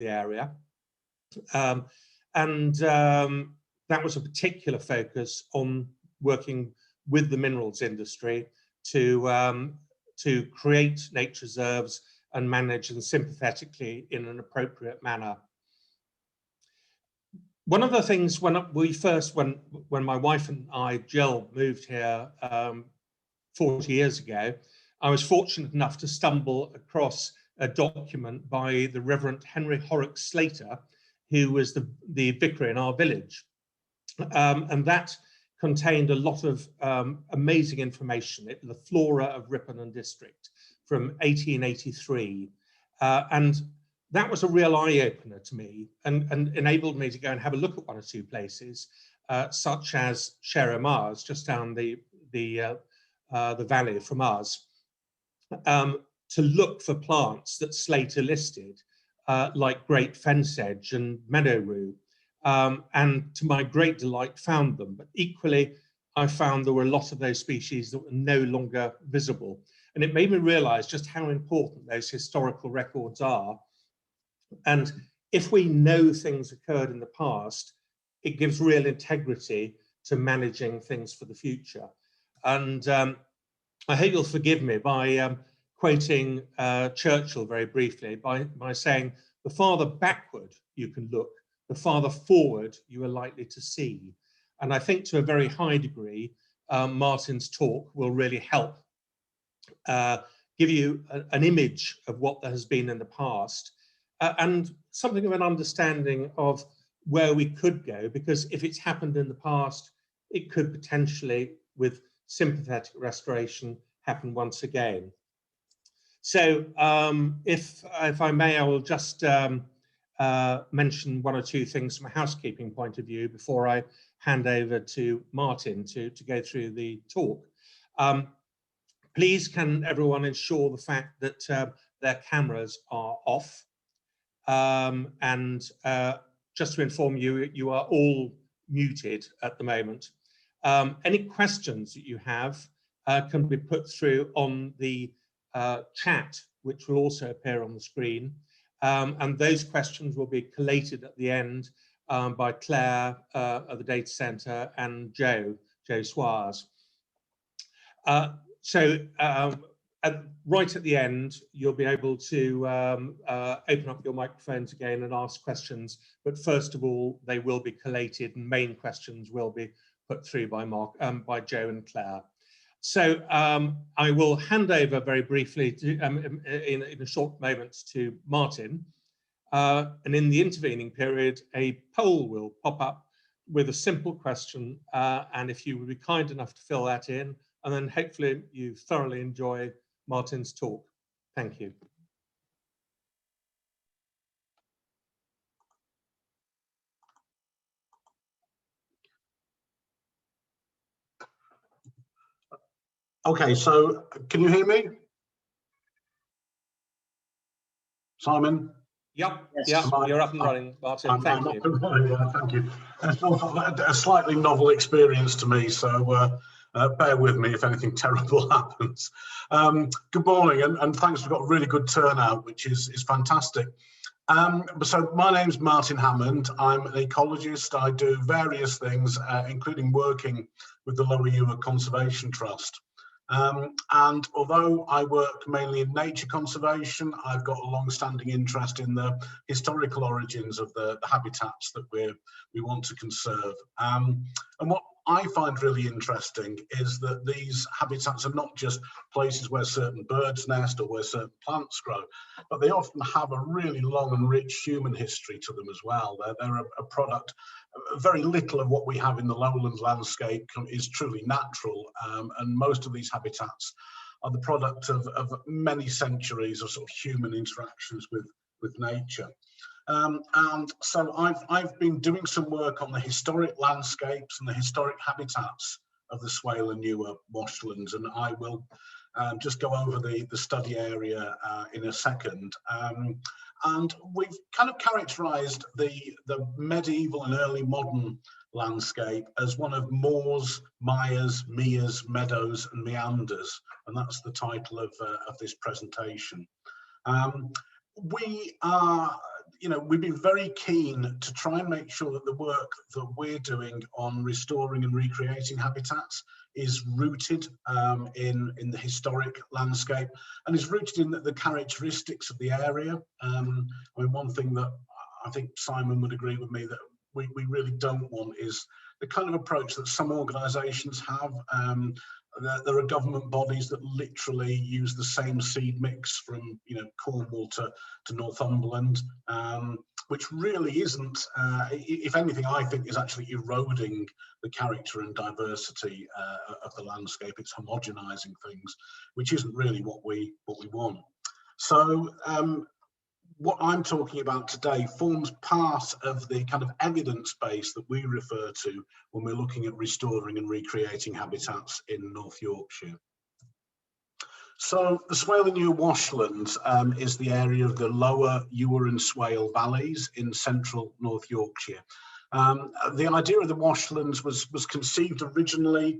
the area. That was a particular focus on working with the minerals industry to create nature reserves and manage them sympathetically in an appropriate manner. One of the things when my wife and I, Jill, moved here 40 years ago, I was fortunate enough to stumble across a document by the Reverend Henry Horrocks Slater, who was the vicar in our village. And that contained a lot of amazing information, the flora of Ripon and district from 1883. And that was a real eye-opener to me and enabled me to go and have a look at one or two places, such as Mires, just down the valley from us, to look for plants that Slater listed, like great fence edge and meadow rue. And to my great delight found them, but equally I found there were a lot of those species that were no longer visible. And it made me realize just how important those historical records are. And if we know things occurred in the past, it gives real integrity to managing things for the future. And I hope you'll forgive me by quoting Churchill very briefly by saying, the farther backward you can look, the farther forward you are likely to see. And I think to a very high degree, Martin's talk will really help give you an image of what there has been in the past and something of an understanding of where we could go, because if it's happened in the past, it could potentially, with sympathetic restoration, happen once again. So if I may, I will just mention one or two things from a housekeeping point of view before I hand over to Martin to go through the talk. Please can everyone ensure the fact that their cameras are off, and just to inform you, you are all muted at the moment. Any questions that you have can be put through on the chat, which will also appear on the screen. And those questions will be collated at the end by Claire at the data centre and Joe Swires. Right at the end, you'll be able to open up your microphones again and ask questions. But first of all, they will be collated and main questions will be put through by Joe and Claire. So I will hand over very briefly to, in a short moment to Martin. And in the intervening period, a poll will pop up with a simple question. And if you would be kind enough to fill that in, and then hopefully you thoroughly enjoy Martin's talk. Thank you. Okay, so can you hear me? Simon? Yep, yes. Yep, you're up and running, Martin. Thank you. Thank you. It's a slightly novel experience to me, so bear with me if anything terrible happens. Good morning, and thanks. We've got a really good turnout, which is fantastic. So my name's Martin Hammond. I'm an ecologist. I do various things, including working with the Lower Ure Conservation Trust. And although I work mainly in nature conservation, I've got a long-standing interest in the historical origins of the habitats that we want to conserve. And what I find really interesting is that these habitats are not just places where certain birds nest or where certain plants grow, but they often have a really long and rich human history to them as well. They're a product. Very little of what we have in the lowland landscape is truly natural, and most of these habitats are the product of many centuries of sort of human interactions with nature. And so I've been doing some work on the historic landscapes and the historic habitats of the Swale and Ure Washlands, and I will just go over the study area in a second. And we've kind of characterised the medieval and early modern landscape as one of moors, mires, meres, meadows and meanders, and that's the title of this presentation. We are, you know, we've been very keen to try and make sure that the work that we're doing on restoring and recreating habitats is rooted in the historic landscape, and is rooted in the characteristics of the area. I mean, one thing that I think Simon would agree with me that we really don't want is the kind of approach that some organisations have. There are government bodies that literally use the same seed mix from, you know, Cornwall to Northumberland, which really isn't, if anything, I think is actually eroding the character and diversity of the landscape. It's homogenising things, which isn't really what we want. So what I'm talking about today forms part of the kind of evidence base that we refer to when we're looking at restoring and recreating habitats in North Yorkshire. So the Swale and Ure Washlands is the area of the lower Ure and Swale valleys in central North Yorkshire. The idea of the washlands was conceived originally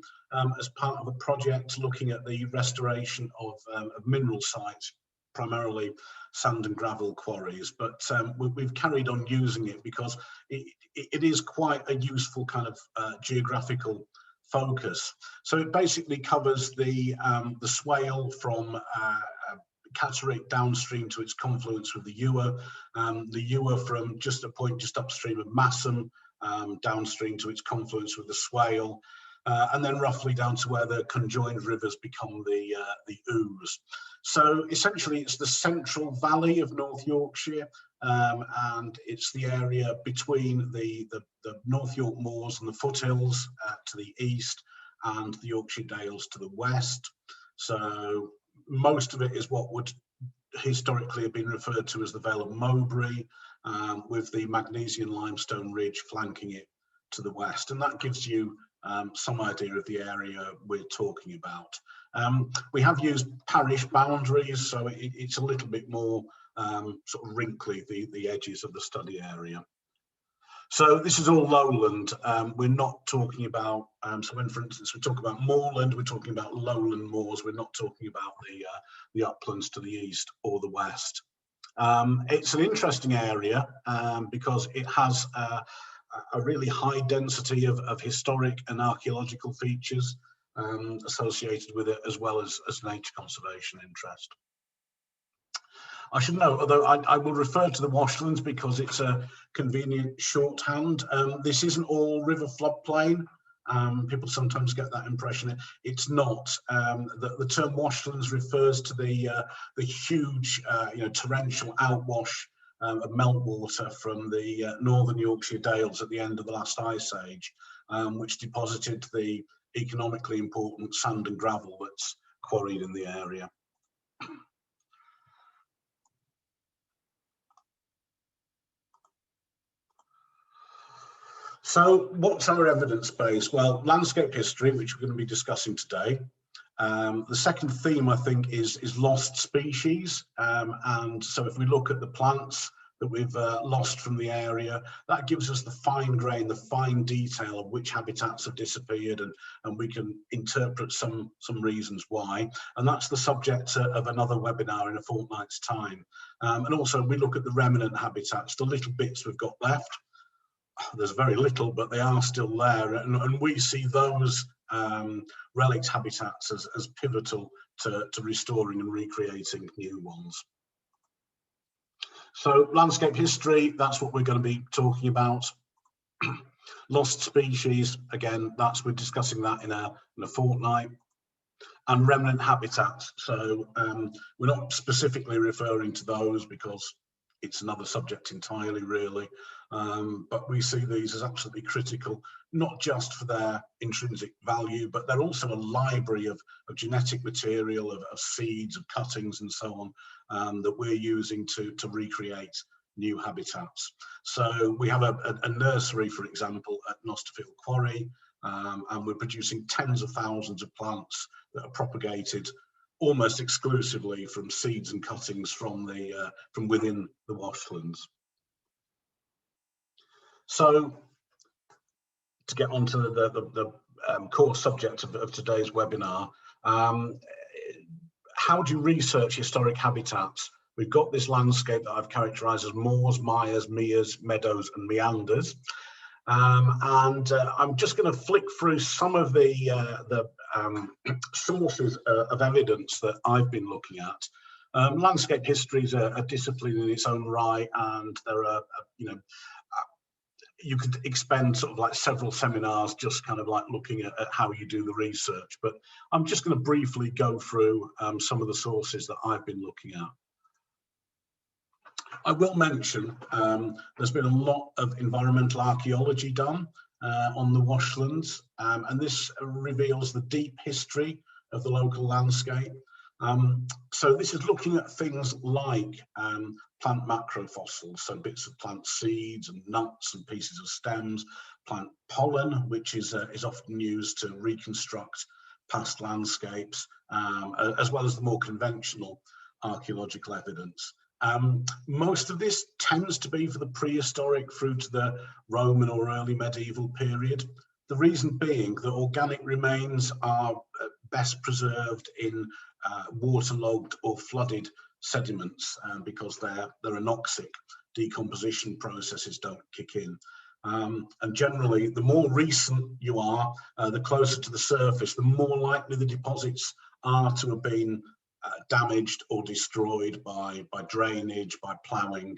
as part of a project looking at the restoration of mineral sites, primarily sand and gravel quarries, but we've carried on using it because it is quite a useful kind of geographical focus. So it basically covers the Swale from Catterick downstream to its confluence with the Ure from just a point just upstream of Massam downstream to its confluence with the Swale, and then roughly down to where the conjoined rivers become the Ouse. So essentially it's the central valley of North Yorkshire, and it's the area between the North York Moors and the foothills to the east, and the Yorkshire Dales to the west. So most of it is what would historically have been referred to as the Vale of Mowbray, with the Magnesian limestone ridge flanking it to the west, and that gives you some idea of the area we're talking about. We have used parish boundaries, so it's a little bit more sort of wrinkly, the edges of the study area. So this is all lowland. We're not talking about, so when, for instance, we talk about moorland, we're talking about lowland moors. We're not talking about the uplands to the east or the west. It's an interesting area because it has a really high density of historic and archaeological features associated with it, as well as nature conservation interest. I should note, although I will refer to the washlands because it's a convenient shorthand, this isn't all river floodplain. People sometimes get that impression. It's not. The term washlands refers to the huge, torrential outwash of meltwater from the northern Yorkshire Dales at the end of the last ice age, which deposited the economically important sand and gravel that's quarried in the area. So what's our evidence base? Well, landscape history, which we're going to be discussing today. The second theme, I think, is lost species. And so if we look at the plants that we've lost from the area, that gives us the fine grain, the fine detail of which habitats have disappeared, and we can interpret some reasons why. And that's the subject of another webinar in a fortnight's time. And also we look at the remnant habitats, the little bits we've got left. There's very little, but they are still there, and we see those relict habitats as pivotal to restoring and recreating new ones. So landscape history, that's what we're going to be talking about. Lost species, again, we're discussing that in a fortnight. And remnant habitats, so we're not specifically referring to those because it's another subject entirely, really, but we see these as absolutely critical, not just for their intrinsic value, but they're also a library of genetic material, of seeds, of cuttings and so on, that we're using to recreate new habitats. So we have a nursery, for example, at Nosterfield Quarry, and we're producing tens of thousands of plants that are propagated almost exclusively from seeds and cuttings from within the washlands. So to get on to the core subject of today's webinar, how do you research historic habitats we've got this landscape that I've characterised as moors, mires, meres, meadows and meanders. I'm just going to flick through some of the sources of evidence that I've been looking at. Landscape history is a discipline in its own right, and there are, you could expend sort of like several seminars just kind of like looking at how you do the research. But I'm just going to briefly go through some of the sources that I've been looking at. I will mention there's been a lot of environmental archaeology done on the Washlands, and this reveals the deep history of the local landscape. So this is looking at things like plant macrofossils, so bits of plant seeds and nuts and pieces of stems, plant pollen, which is often used to reconstruct past landscapes, as well as the more conventional archaeological evidence. Most of this tends to be for the prehistoric through to the Roman or early medieval period. The reason being that organic remains are best preserved in waterlogged or flooded sediments because they're anoxic. Decomposition processes don't kick in. And generally, the more recent you are, the closer to the surface, the more likely the deposits are to have been damaged or destroyed by drainage, by ploughing,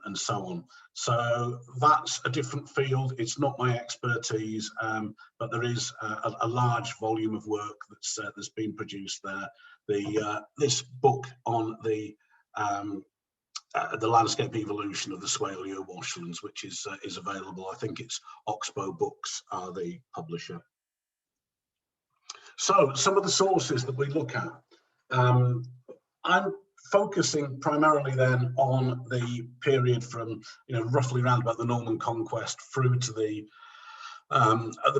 and so on. So that's a different field. It's not my expertise, but there is a large volume of work that's been produced there. This book on the landscape evolution of the Swale and Ure Washlands, which is available. I think it's Oxmoor Books are the publisher. So some of the sources that we look at. I'm focusing primarily then on the period from roughly around about the Norman conquest through to the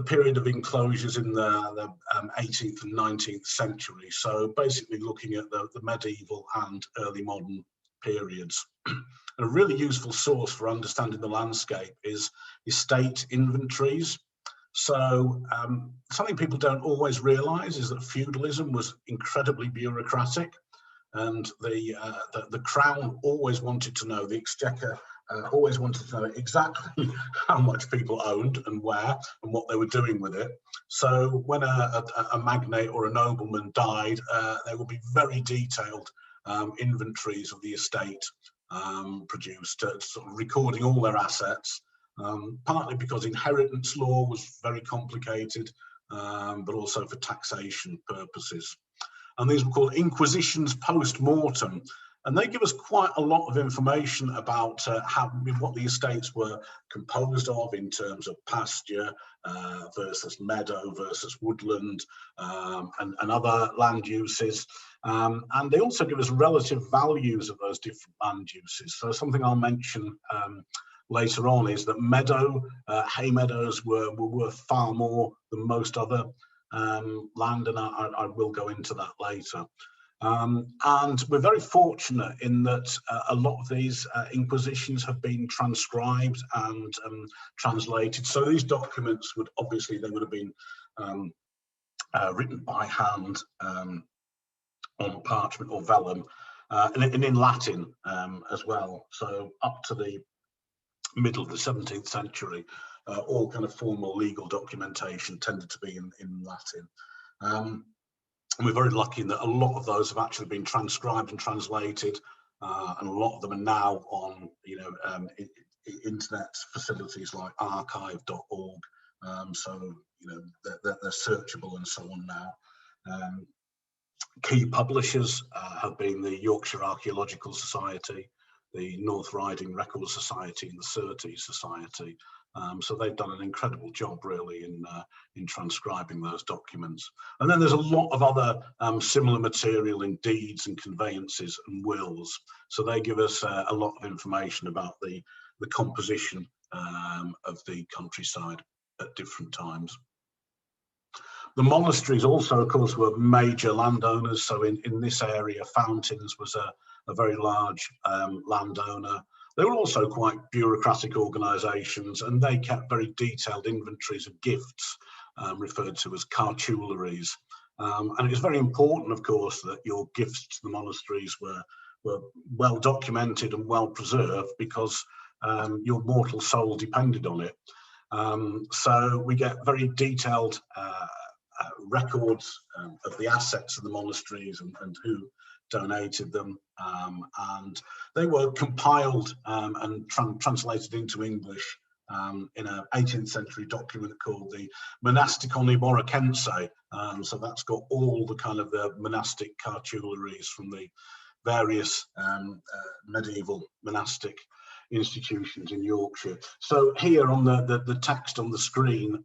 period of enclosures in the 18th and 19th century. So basically looking at the medieval and early modern periods. A really useful source for understanding the landscape is estate inventories. So something people don't always realise is that feudalism was incredibly bureaucratic, and the crown always wanted to know, the exchequer always wanted to know exactly how much people owned and where and what they were doing with it. So when a magnate or a nobleman died, there would be very detailed inventories of the estate produced, sort of recording all their assets. Partly because inheritance law was very complicated, but also for taxation purposes. And these were called inquisitions post-mortem, and they give us quite a lot of information about what the estates were composed of in terms of pasture versus meadow versus woodland and other land uses. And they also give us relative values of those different land uses. So something I'll mention later on is that hay meadows were worth far more than most other land, and I will go into that later. And we're very fortunate in that a lot of these inquisitions have been transcribed and translated. So these documents would have been written by hand on parchment or vellum, and in Latin as well. So up to the middle of the 17th century, all kind of formal legal documentation tended to be in Latin. And we're very lucky in that a lot of those have actually been transcribed and translated, and a lot of them are now on internet facilities like archive.org. So they're searchable and so on now. Key publishers have been the Yorkshire Archaeological Society, the North Riding Record Society and the Surtees Society. So they've done an incredible job really in transcribing those documents. And then there's a lot of other similar material in deeds and conveyances and wills. So they give us a lot of information about the composition of the countryside at different times. The monasteries also, of course, were major landowners. So in this area, Fountains was a very large landowner. They were also quite bureaucratic organisations, and they kept very detailed inventories of gifts, referred to as cartularies. And it was very important, of course, that your gifts to the monasteries were were well documented and well preserved because your mortal soul depended on it. So we get very detailed records of the assets of the monasteries and who donated them, and they were compiled and translated into English in an 18th century document called the Monasticon Iboricense. So that's got all the kind of the monastic cartularies from the various medieval monastic institutions in Yorkshire. So here on the text on the screen,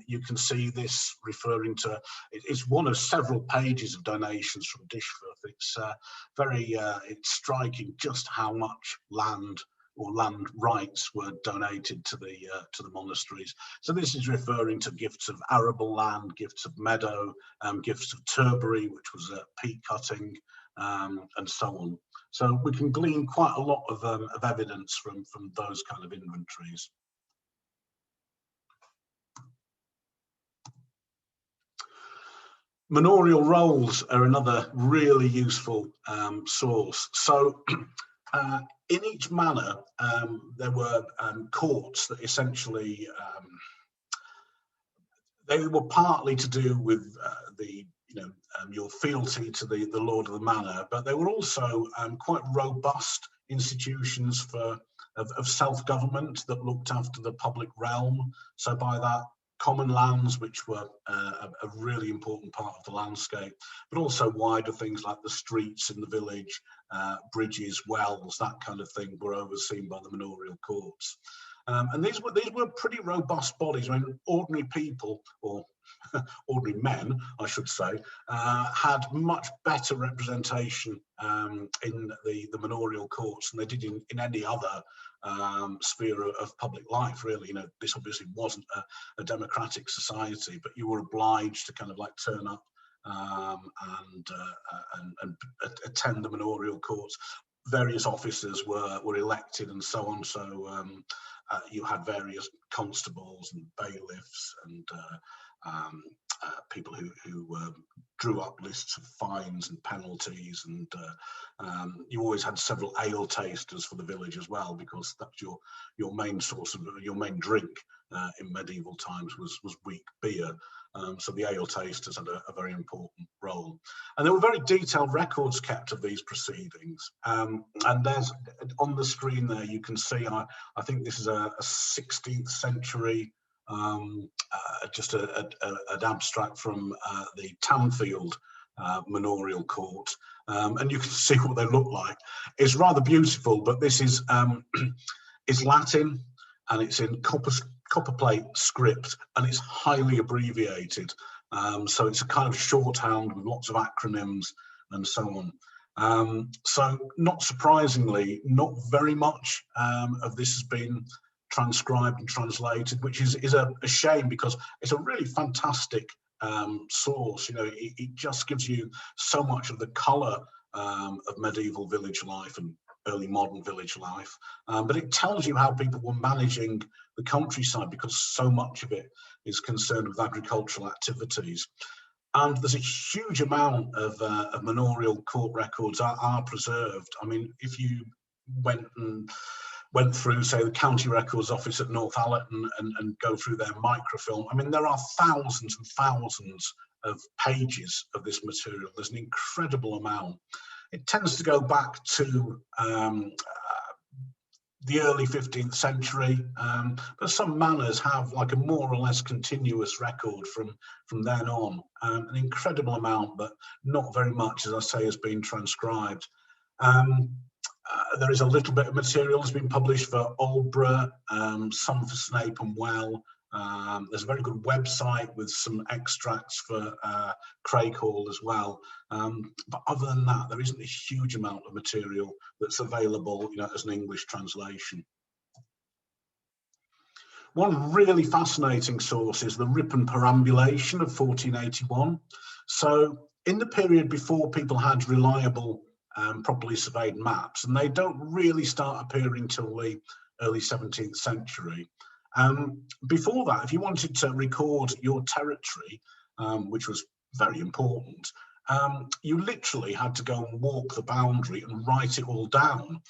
you can see this referring to, it's one of several pages of donations from Dishforth. It's it's striking just how much land or land rights were donated to the monasteries. So this is referring to gifts of arable land, gifts of meadow, gifts of turbary, which was peat cutting, and so on. So we can glean quite a lot of evidence from those kind of inventories. Manorial rolls are another really useful source. So in each manor, there were courts that essentially, they were partly to do with your fealty to the lord of the manor, but they were also quite robust institutions of self-government that looked after the public realm. So by that, common lands, which were a really important part of the landscape, but also wider things like the streets in the village, bridges, wells, that kind of thing were overseen by the manorial courts. And these were pretty robust bodies. I mean, ordinary people, or ordinary men, I should say, had much better representation in the manorial courts than they did in any other sphere of public life, really. You know, this obviously wasn't a democratic society, but you were obliged to kind of like turn up and attend the manorial courts. Various officers were elected and so on. So you had various constables and bailiffs and people who drew up lists of fines and penalties, and you always had several ale tasters for the village as well, because that's your main source of your main drink in medieval times was weak beer. So the ale tasters had a very important role, and there were very detailed records kept of these proceedings. And there's on the screen there, you can see, I think this is a 16th century, just an abstract from the Townfield manorial court, and you can see what they look like. It's rather beautiful, but this is it's Latin, and it's in copperplate script, and it's highly abbreviated. So it's a kind of shorthand with lots of acronyms and so on. So not surprisingly, not very much of this has been transcribed and translated, which is a shame, because it's a really fantastic source. You know, it just gives you so much of the colour of medieval village life and early modern village life, but it tells you how people were managing the countryside, because so much of it is concerned with agricultural activities. And there's a huge amount of manorial court records are preserved. I mean, if you went through, say, the County Records Office at Northallerton and go through their microfilm, I mean, there are thousands and thousands of pages of this material. There's an incredible amount. It tends to go back to the early 15th century, but some manors have like a more or less continuous record from then on. An incredible amount, but not very much, as I say, has been transcribed. There is a little bit of material that's been published for Aldborough, some for Snape and Well. There's a very good website with some extracts for Crakehall as well. But other than that, there isn't a huge amount of material that's available, you know, as an English translation. One really fascinating source is the Rip and Perambulation of 1481. So in the period before people had reliable properly surveyed maps, and they don't really start appearing till the early 17th century. Before that, if you wanted to record your territory, which was very important, you literally had to go and walk the boundary and write it all down.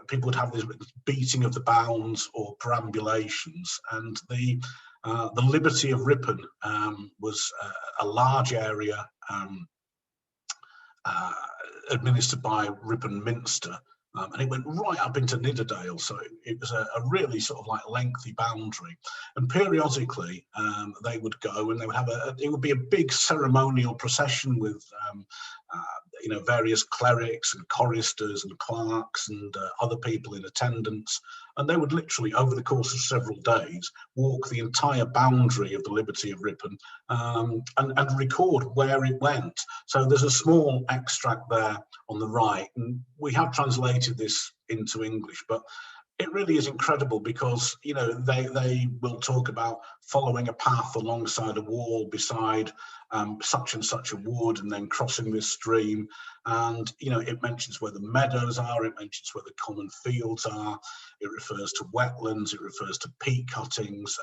People would have this beating of the bounds or perambulations, and the liberty of Ripon was a large area administered by Ripon Minster, and it went right up into Nidderdale, so it was a really sort of like lengthy boundary. And periodically they would go and they would have it would be a big ceremonial procession with you know, various clerics and choristers and clerks and other people in attendance, and they would literally, over the course of several days, walk the entire boundary of the liberty of Ripon and record where it went. So there's a small extract there on the right, and we have translated this into English, but it really is incredible because, you know, they will talk about following a path alongside a wall beside such and such a wood, and then crossing this stream. And, you know, it mentions where the meadows are, it mentions where the common fields are, it refers to wetlands, it refers to peat cuttings.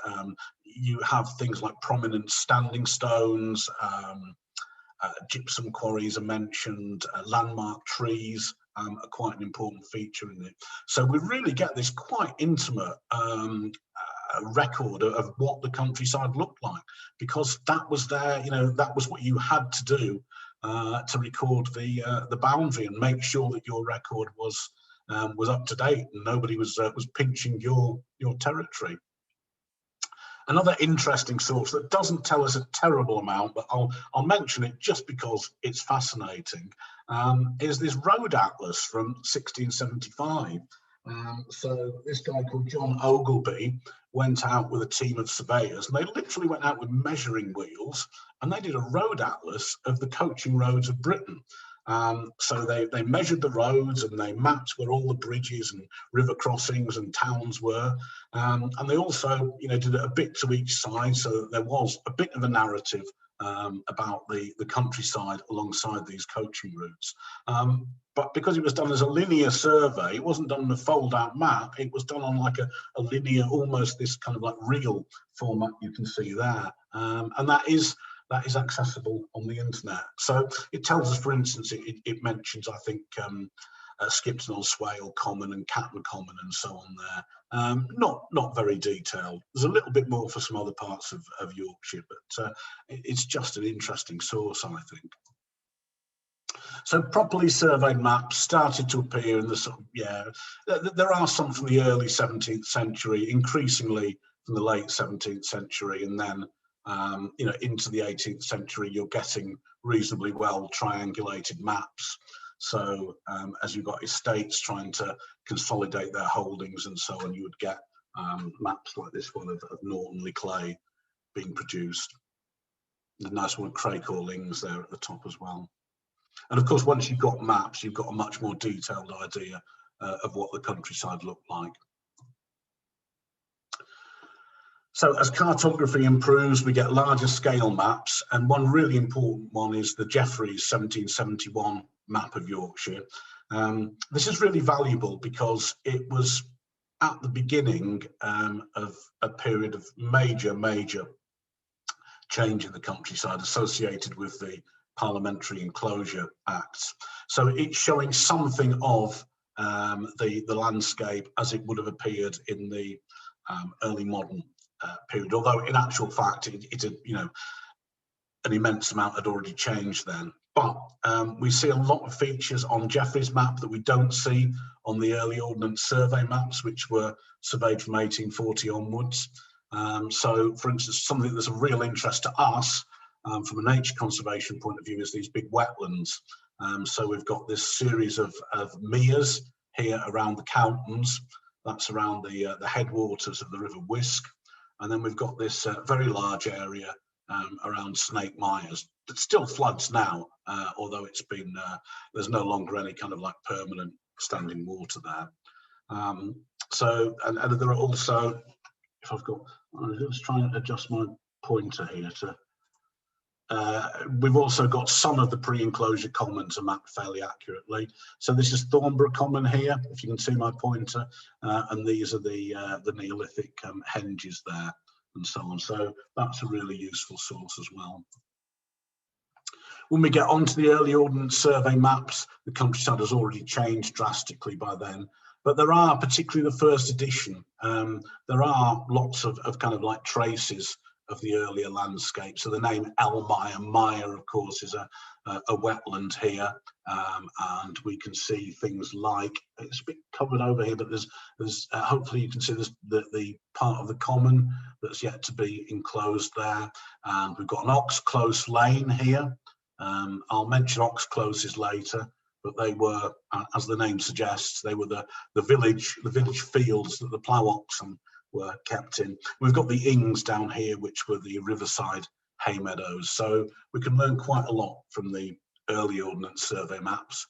You have things like prominent standing stones, gypsum quarries are mentioned, landmark trees are quite an important feature in it. So we really get this quite intimate record of what the countryside looked like, because that was there, you know, that was what you had to do to record the boundary and make sure that your record was up to date and nobody was pinching your territory. Another interesting source that doesn't tell us a terrible amount, but I'll mention it just because it's fascinating, is this road atlas from 1675. So this guy called John Ogleby went out with a team of surveyors, and they literally went out with measuring wheels, and they did a road atlas of the coaching roads of Britain. So they measured the roads and they mapped where all the bridges and river crossings and towns were, and they also, you know, did a bit to each side, so that there was a bit of a narrative about the countryside alongside these coaching routes. But because it was done as a linear survey, it wasn't done on a fold-out map. It was done on like a linear, almost this kind of like reel format you can see there, and that is accessible on the internet. So it tells us, for instance, it mentions, I think, Skipton-on-Swale Common and Catton Common and so on there. Not very detailed. There's a little bit more for some other parts of Yorkshire, but it's just an interesting source, I think. So properly surveyed maps started to appear in the sort of, there are some from the early 17th century, increasingly from the late 17th century, and then you know, into the 18th century, you're getting reasonably well triangulated maps. So as you've got estates trying to consolidate their holdings and so on, you would get maps like this one of Norton-le-Clay being produced. The nice one, Crakehall links there at the top as well. And of course, once you've got maps, you've got a much more detailed idea of what the countryside looked like. So as cartography improves, we get larger scale maps, and one really important one is the Jeffries 1771 map of Yorkshire. This is really valuable because it was at the beginning of a period of major change in the countryside associated with the Parliamentary Enclosure Acts. So it's showing something of the landscape as it would have appeared in the early modern period, although in actual fact it's a, you know, an immense amount had already changed then. But we see a lot of features on Jeffries' map that we don't see on the early Ordnance Survey maps, which were surveyed from 1840 onwards. So for instance, something that's of real interest to us from a nature conservation point of view is these big wetlands. So we've got this series of Mires here around the Cowtons, that's around the headwaters of the River Wisk. And then we've got this very large area around Snake Mires that still floods now, although it's been, there's no longer any kind of like permanent standing water there. So, and there are also, if I've got, I'm just trying to adjust my pointer here to, we've also got some of the pre-enclosure commons are mapped fairly accurately. So this is Thornborough Common here, if you can see my pointer, and these are the Neolithic henges there and so on. So that's a really useful source as well. When we get onto the early Ordnance Survey maps, the countryside has already changed drastically by then. But there are, particularly the first edition, there are lots of kind of like traces of the earlier landscape. So the name Elmire, Mire, of course, is a wetland here, and we can see things like, it's a bit covered over here, but there's hopefully you can see the part of the common that's yet to be enclosed there, and we've got an ox close lane here. I'll mention ox closes later, but they were, as the name suggests, they were the village fields that the plough oxen were kept in. We've got the ings down here, which were the riverside hay meadows. So we can learn quite a lot from the early Ordnance Survey maps.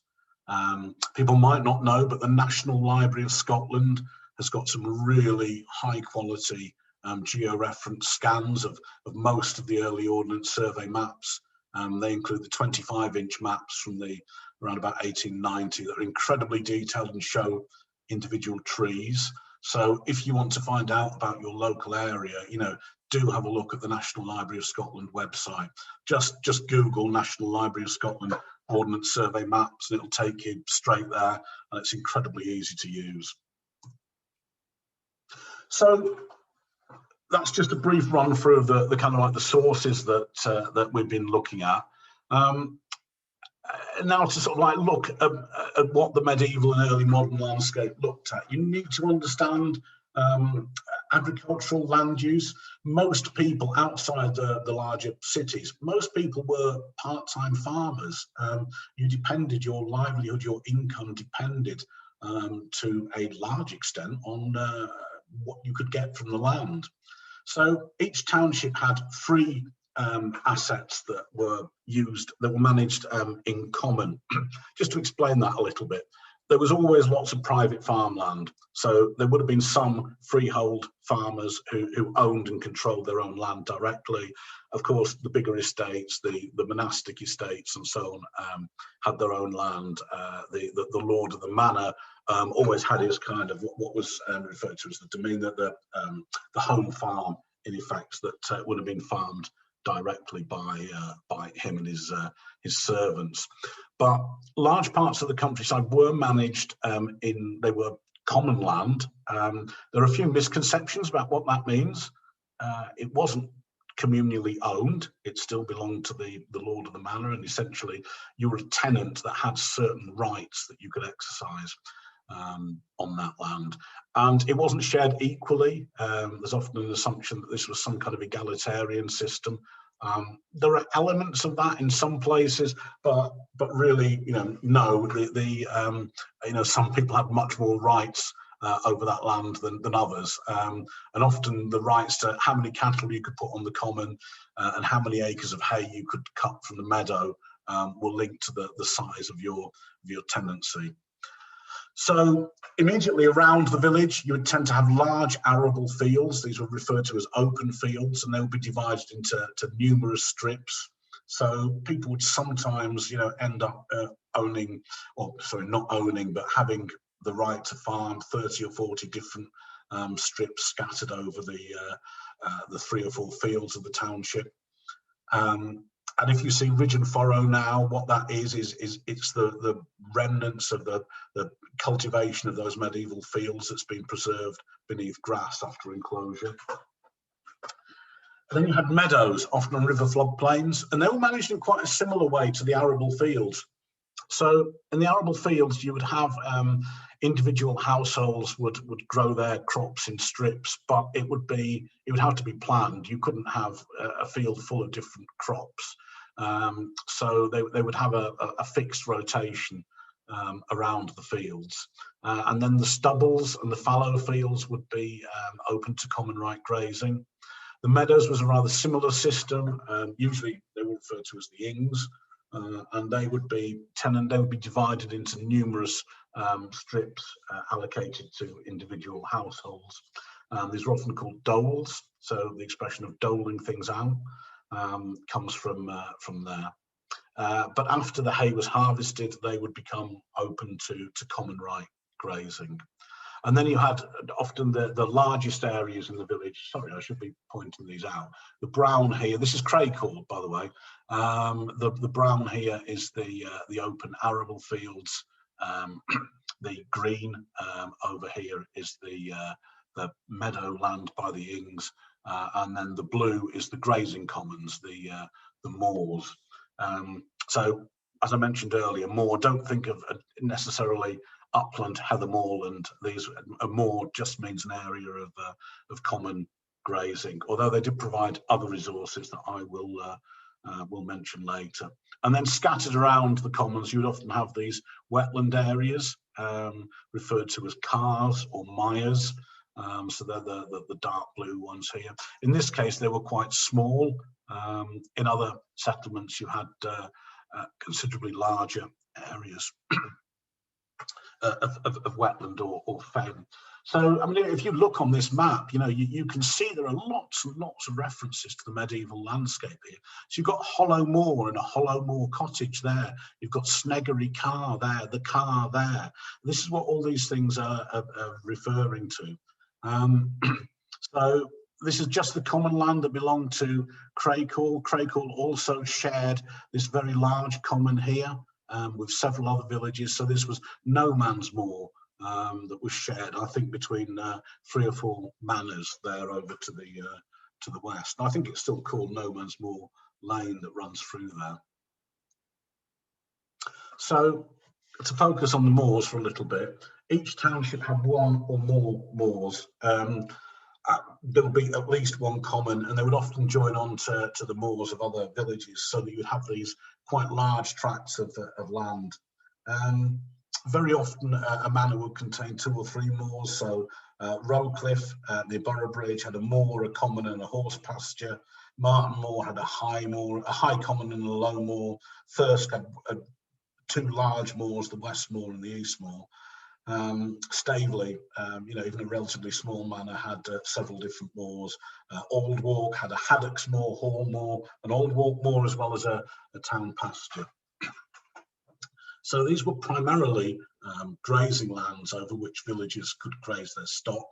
People might not know, but the National Library of Scotland has got some really high quality georeference scans of most of the early Ordnance Survey maps. They include the 25-inch maps from around about 1890 that are incredibly detailed and show individual trees. So if you want to find out about your local area, you know, do have a look at the National Library of Scotland website. Just Google National Library of Scotland Ordnance Survey maps, and it'll take you straight there, and it's incredibly easy to use. So that's just a brief run through of the kind of like the sources that we've been looking at. Now to sort of like look at what the medieval and early modern landscape looked at, you need to understand agricultural land use. Most people outside the larger cities, most people were part-time farmers. You depended, your livelihood, your income depended to a large extent on what you could get from the land. So each township had 3 assets that were used, that were managed in common. Just to explain that a little bit, there was always lots of private farmland. So there would have been some freehold farmers who owned and controlled their own land directly. Of course, the bigger estates, the monastic estates and so on, had their own land. The lord of the manor always had his kind of what was referred to as the demeanour, the home farm, in effect, that would have been farmed directly by him and his servants. But large parts of the countryside were managed they were common land. There are a few misconceptions about what that means. It wasn't communally owned, it still belonged to the lord of the manor, and essentially you were a tenant that had certain rights that you could exercise on that land, and it wasn't shared equally. There's often an assumption that this was some kind of egalitarian system. There are elements of that in some places, but really, you know, no. You know, some people have much more rights over that land than others, and often the rights to how many cattle you could put on the common and how many acres of hay you could cut from the meadow will link to the size of your tenancy. So immediately around the village, you would tend to have large arable fields. These were referred to as open fields, and they would be divided into numerous strips. So people would sometimes, you know, end up owning, or sorry, not owning, but having the right to farm 30 or 40 different strips scattered over the 3 or 4 fields of the township. And if you see ridge and furrow now, what that is it's the remnants of the cultivation of those medieval fields that's been preserved beneath grass after enclosure. Then you had meadows, often on river floodplains, and they were managed in quite a similar way to the arable fields. So in the arable fields, you would have individual households would grow their crops in strips, but it would have to be planned. You couldn't have a field full of different crops. So they would have a fixed rotation around the fields. And then the stubbles and the fallow fields would be open to common right grazing. The meadows was a rather similar system. Usually they were referred to as the ings, and they would be divided into numerous strips allocated to individual households. These are often called doles, so the expression of doling things out comes from there. But after the hay was harvested, they would become open to common right grazing. And then you had often the largest areas in the village. Sorry, I should be pointing these out. The brown here, this is Crakehall, by the way. The brown here is the open arable fields. The green over here is the meadow land by the Ings, and then the blue is the grazing commons, the moors. So, as I mentioned earlier, moor, don't think of necessarily upland, heather moorland. A moor just means an area of common grazing, although they did provide other resources that I will mention later. And then scattered around the commons, you would often have these wetland areas referred to as cars or mires. So they're the dark blue ones here. In this case, they were quite small. In other settlements, you had considerably larger areas of wetland or fen. So, I mean, if you look on this map, you know, you can see there are lots and lots of references to the medieval landscape here. So you've got Hollow Moor and a Hollow Moor cottage there. You've got Sneggery Carr there, the Carr there. This is what all these things are referring to. So this is just the common land that belonged to Crakehall. Crakehall also shared this very large common here with several other villages. So this was no man's moor that was shared, I think, between 3 or 4 manors there over to the west. I think it's still called No Man's Moor Lane that runs through there. So to focus on the moors for a little bit, each township had one or more moors. There would be at least one common, and they would often join on to the moors of other villages, so that you'd have these quite large tracts of land. Very often a manor would contain 2 or 3 moors. So Rowcliffe near Boroughbridge had a moor, a common and a horse pasture. Martin Moor had a high common and a low moor. Thirsk had 2 large moors, the West Moor and the East Moor. Staveley, you know, even a relatively small manor, had several different moors. Old Walk had a Haddocks Moor, Hall Moor, an Old Walk Moor, as well as a town pasture. So these were primarily grazing lands over which villagers could graze their stock.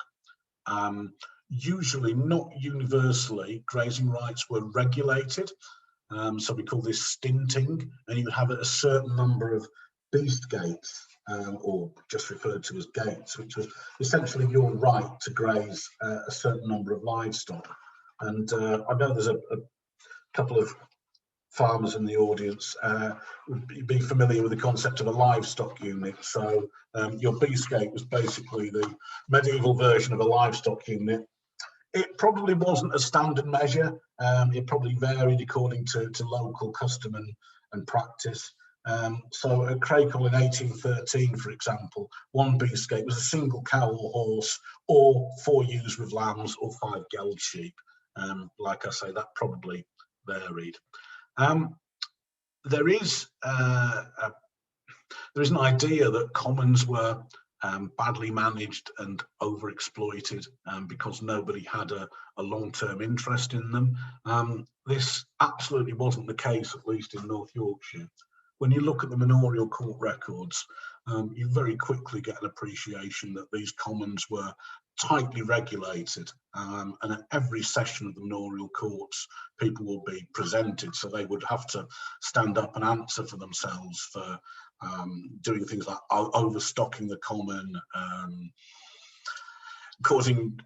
Usually, not universally, grazing rights were regulated. So we call this stinting, and you have a certain number of beast gates, or just referred to as gates, which was essentially your right to graze a certain number of livestock. And I know there's a couple of farmers in the audience would be familiar with the concept of a livestock unit. So your beast gate was basically the medieval version of a livestock unit. It probably wasn't a standard measure. It probably varied according to local custom and practice. So at Crakehall in 1813, for example, one beast gate was a single cow or horse, or 4 ewes with lambs, or 5 geld sheep. Like I say, that probably varied. There is an idea that commons were badly managed and overexploited because nobody had a long-term interest in them. This absolutely wasn't the case, at least in North Yorkshire. When you look at the manorial court records, you very quickly get an appreciation that these commons were tightly regulated, and at every session of the manorial courts, people will be presented, so they would have to stand up and answer for themselves for doing things like overstocking the common, causing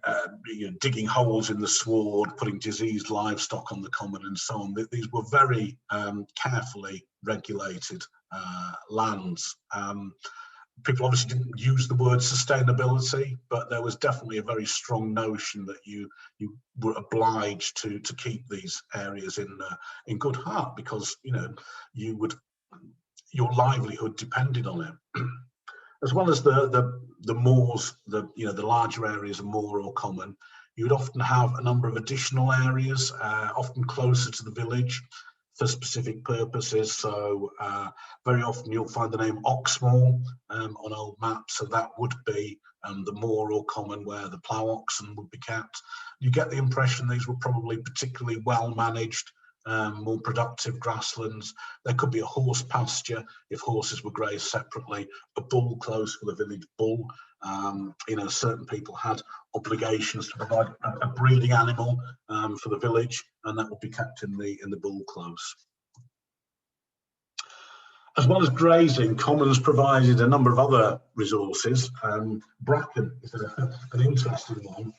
digging holes in the sward, putting diseased livestock on the common, and so on. These were very carefully regulated lands. People obviously didn't use the word sustainability, but there was definitely a very strong notion that you were obliged to keep these areas in good heart, because your livelihood depended on it. As well as the moors, the larger areas of moor or common, you would often have a number of additional areas, often closer to the village, for specific purposes. So very often you'll find the name Oxmoor on old maps, so that would be the moor or common where the plough oxen would be kept. You get the impression these were probably particularly well managed, more productive grasslands. There could be a horse pasture if horses were grazed separately, a bull close for the village bull, You know, certain people had obligations to provide a breeding animal for the village, and that would be kept in the bull close. As well as grazing, commons provided a number of other resources. Bracken is an interesting one.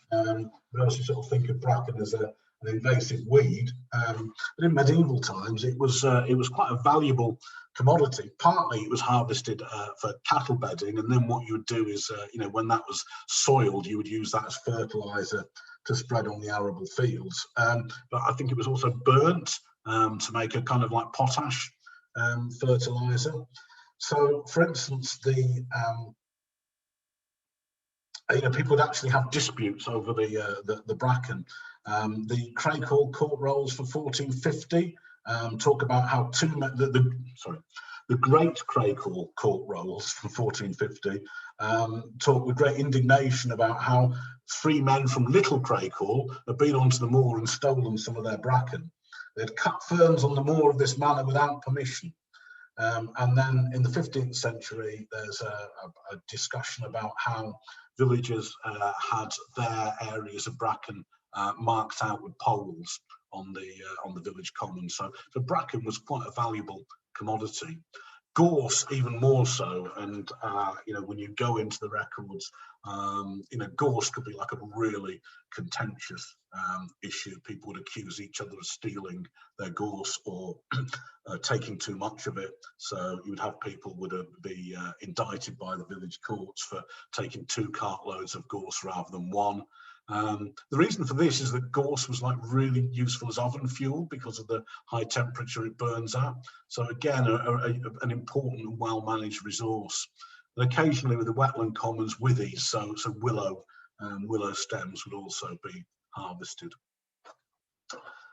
We also sort of think of bracken as an invasive weed, but in medieval times it was quite a valuable commodity. Partly it was harvested for cattle bedding, and then what you would do is, you know, when that was soiled, you would use that as fertilizer to spread on the arable fields. But I think it was also burnt to make a kind of like potash fertilizer. So, for instance, you know, people would actually have disputes over the bracken. The Crakehall court rolls for 1450 talk about how the Great Crakehall court rolls from 1450 talk with great indignation about how 3 men from Little Crakehall had been onto the moor and stolen some of their bracken. They had cut ferns on the moor of this manor without permission. And then in the 15th century, there's a discussion about how villagers had their areas of bracken marked out with poles on the village common. So bracken was quite a valuable commodity. Gorse even more so, and you know, when you go into the records, you know, gorse could be like a really contentious issue. People would accuse each other of stealing their gorse or taking too much of it. So you would have people be indicted by the village courts for taking 2 cartloads of gorse rather than 1. The reason for this is that gorse was like really useful as oven fuel because of the high temperature it burns at. So again, an important and well-managed resource. And occasionally with the wetland commons, withies, so willow stems would also be harvested.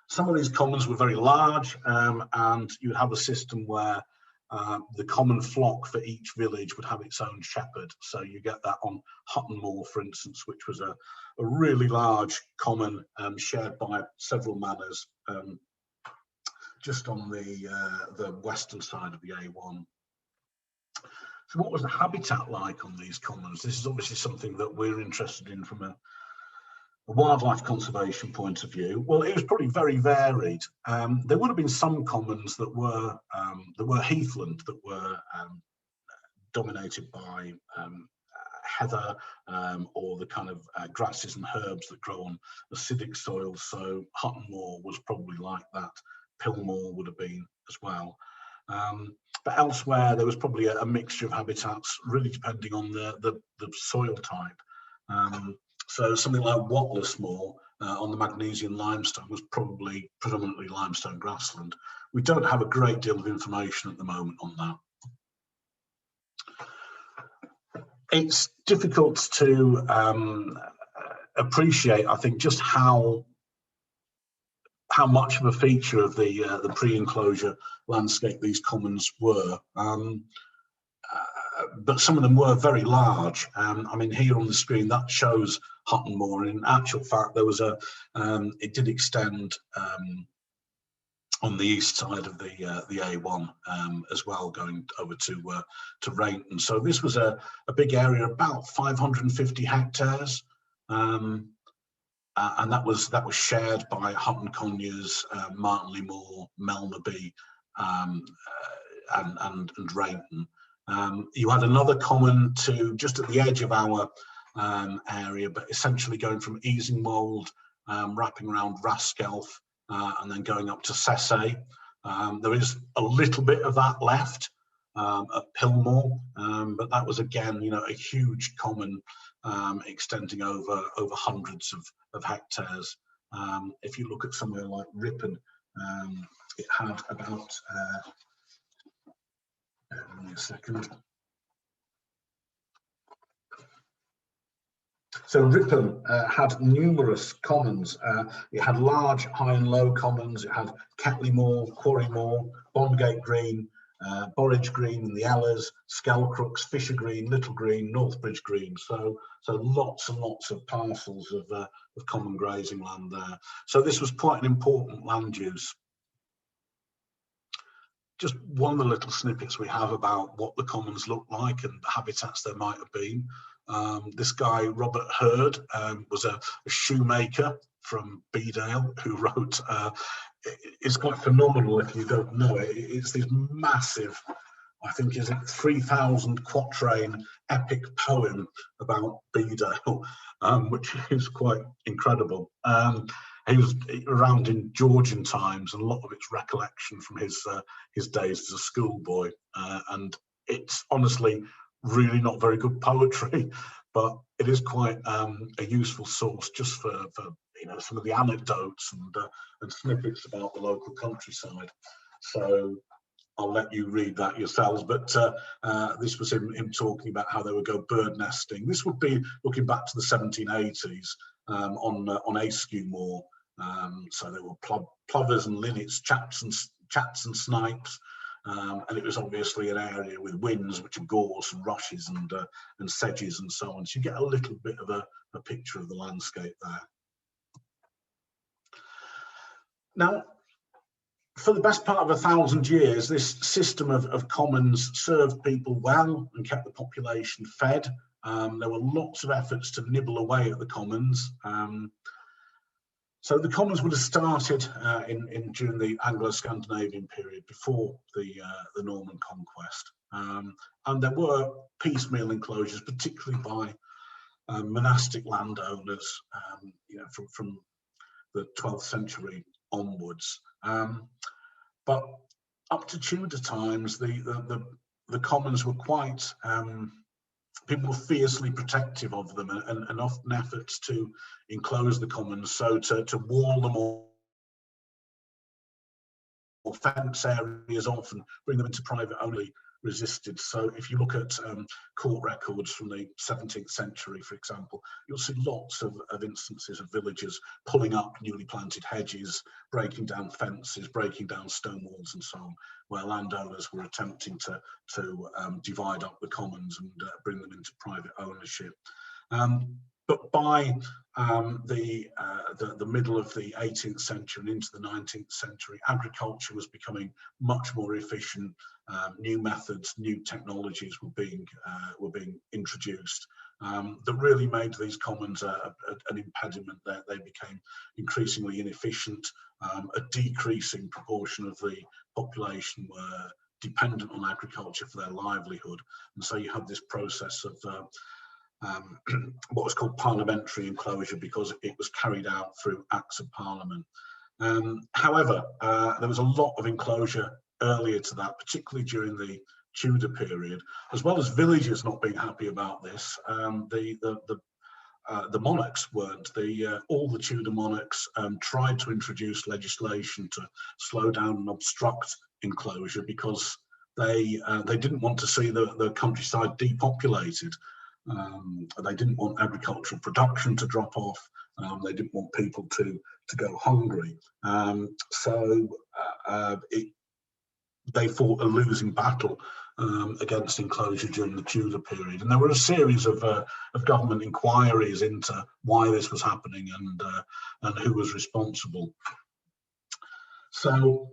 Some of these commons were very large, and you would have a system where the common flock for each village would have its own shepherd. So you get that on Hutton Moor, for instance, which was a really large common shared by several manors, just on the western side of the A1. So what was the habitat like on these commons? This is obviously something that we're interested in from a wildlife conservation point of view. Well, it was probably very varied. There would have been some commons that were heathland, that were dominated by heather or the kind of grasses and herbs that grow on acidic soils. So Hutton Moor was probably like that. Pilmore would have been as well. But elsewhere, there was probably a mixture of habitats, really depending on the soil type. So something like Watless Moor on the magnesian limestone was probably predominantly limestone grassland. We don't have a great deal of information at the moment on that. It's difficult to appreciate, I think, just how much of a feature of the pre-enclosure landscape these commons were. But some of them were very large. I mean, here on the screen that shows Hutton Moor. In actual fact, there was it did extend on the east side of the A1 as well, going over to Rainton. So this was a big area, about 550 hectares, and that was shared by Hutton Conyers, Martinley Moor, Melmerby, and Rainton. You had another common to just at the edge of our area, but essentially going from Easingwold, wrapping around Raskelf, and then going up to Sesse. There is a little bit of that left at Pilmore, but that was again, you know, a huge common extending over hundreds of hectares. If you look at somewhere like Ripon, it had about give me a second. So Ripon had numerous commons. It had large high and low commons. It had Ketley Moor, Quarry Moor, Bondgate Green, Borage Green in the Ellers, Skelcrooks, Fisher Green, Little Green, Northbridge Green. So lots and lots of parcels of common grazing land there. So this was quite an important land use. Just one of the little snippets we have about what the commons looked like and the habitats there might have been. This guy, Robert Hurd, was a shoemaker from Bedale who wrote, it's quite phenomenal if you don't know it. It's this massive, I think, is it 3,000 quatrain epic poem about Bedale, which is quite incredible. He was around in Georgian times, and a lot of it's recollection from his days as a schoolboy. And it's honestly really not very good poetry, but it is quite a useful source just for some of the anecdotes and snippets about the local countryside. So I'll let you read that yourselves, but this was him talking about how they would go bird nesting. This would be looking back to the 1780s on Askew Moor. So there were plovers and linnets, chats and snipes, and it was obviously an area with whins, which are gorse and rushes and sedges and so on. So you get a little bit of a picture of the landscape there. Now, for the best part of 1,000 years, this system of commons served people well and kept the population fed. There were lots of efforts to nibble away at the commons. So the commons would have started during the Anglo-Scandinavian period, before the Norman conquest. And there were piecemeal enclosures, particularly by monastic landowners, from the 12th century onwards. But up to Tudor times, the commons were quite, people were fiercely protective of them, and often efforts to enclose the commons, so to wall them or fence areas off and bring them into private only resisted. So if you look at court records from the 17th century, for example, you'll see lots of instances of villagers pulling up newly planted hedges, breaking down fences, breaking down stone walls and so on, where landowners were attempting to divide up the commons and bring them into private ownership. But by the middle of the 18th century and into the 19th century, agriculture was becoming much more efficient. New methods, new technologies were being introduced that really made these commons an impediment. That they became increasingly inefficient. A decreasing proportion of the population were dependent on agriculture for their livelihood, and so you had this process of what was called Parliamentary Enclosure, because it was carried out through Acts of Parliament. However, there was a lot of enclosure earlier to that, particularly during the Tudor period, as well as villagers not being happy about this. The monarchs weren't. All the Tudor monarchs tried to introduce legislation to slow down and obstruct enclosure, because they didn't want to see the countryside depopulated. They didn't want agricultural production to drop off. They didn't want people to go hungry. They fought a losing battle against enclosure during the Tudor period, and there were a series of government inquiries into why this was happening and who was responsible. So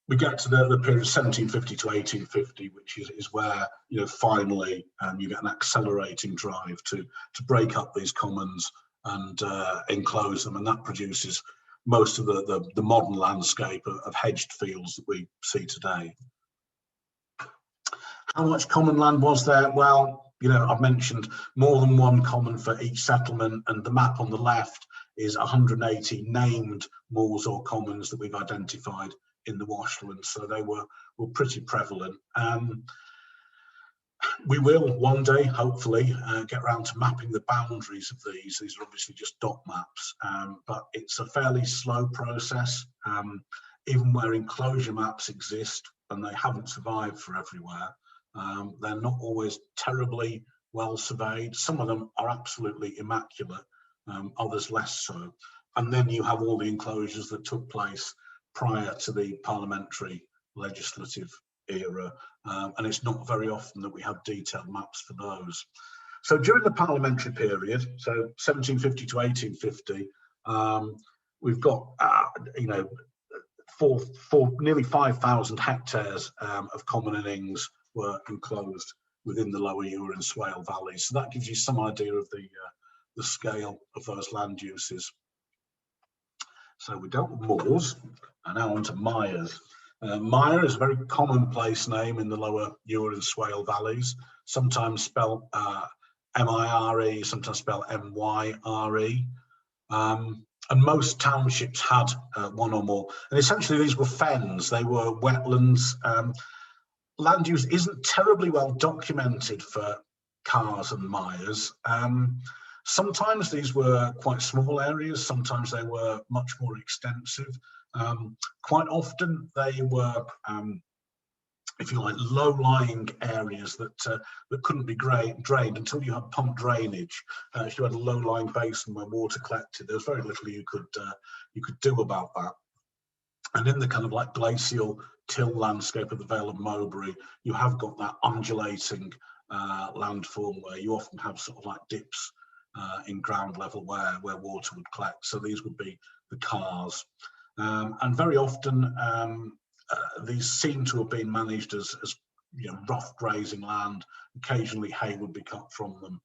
we get to the period of 1750 to 1850, which is where finally you get an accelerating drive to break up these commons and enclose them, and that produces most of the modern landscape of hedged fields that we see today. How much common land was there? Well, I've mentioned more than one common for each settlement, and the map on the left is 180 named moors or commons that we've identified in the Washlands, so they were pretty prevalent. We will one day, hopefully, get around to mapping the boundaries of these. These are obviously just dot maps, but it's a fairly slow process. Even where enclosure maps exist, and they haven't survived for everywhere, they're not always terribly well surveyed. Some of them are absolutely immaculate, others less so. And then you have all the enclosures that took place prior to the parliamentary legislative era, and it's not very often that we have detailed maps for those. So during the parliamentary period, so 1750 to 1850, we've got nearly 5,000 hectares of common and ings were enclosed within the lower Ure and Swale valleys. So that gives you some idea of the scale of those land uses. So we dealt with moors, and now on to Mires. Mire is a very commonplace name in the lower Ure and Swale valleys, sometimes spelled M-I-R-E, sometimes spelled M-Y-R-E. And most townships had one or more. And essentially these were fens, they were wetlands. Land use isn't terribly well documented for Carrs and Mires. Sometimes these were quite small areas, sometimes they were much more extensive. Quite often they were, if you like, low-lying areas that couldn't be drained until you had pump drainage. If you had a low-lying basin where water collected, there was very little you could do about that. And in the kind of like glacial till landscape of the Vale of Mowbray, you have got that undulating landform where you often have sort of like dips in ground level where water would collect. So these would be the Carrs. And very often these seem to have been managed as you know, rough grazing land. Occasionally hay would be cut from them,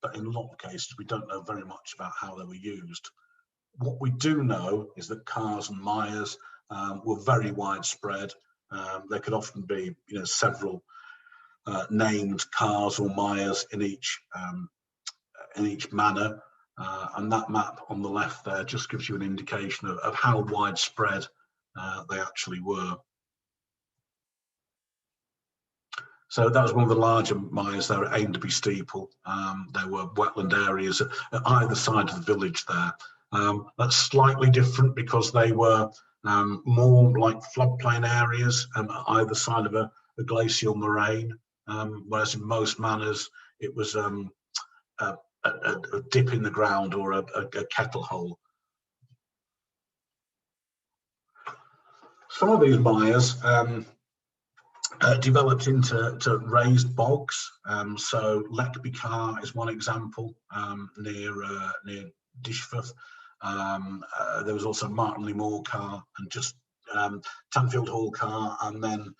but in a lot of cases we don't know very much about how they were used. What we do know is that Carrs and Mires were very widespread. There could often be, you know, several named Carrs or Mires in each manor, and that map on the left there just gives you an indication of how widespread they actually were. So that was one of the larger mires there at Ainderby Steeple. There were wetland areas at either side of the village there. That's slightly different because they were more like floodplain areas at either side of a glacial moraine, whereas in most manors it was a dip in the ground or a kettle hole. Some of these mires developed into raised bogs. So Leckby Carr is one example near Dishforth. There was also Martinley Moor Carr and just Tanfield Hall Carr, and then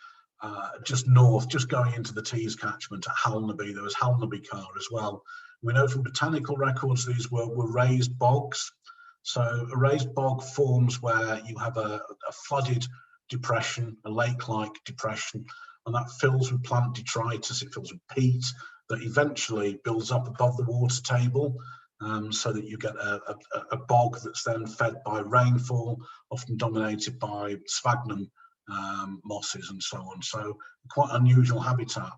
just north, just going into the Tees catchment at Halnaby, there was Halnaby Carr as well. We know from botanical records these were raised bogs. So a raised bog forms where you have a flooded depression, a lake-like depression, and that fills with plant detritus, it fills with peat that eventually builds up above the water table, so that you get a bog that's then fed by rainfall, often dominated by sphagnum mosses and so on. So quite unusual habitat,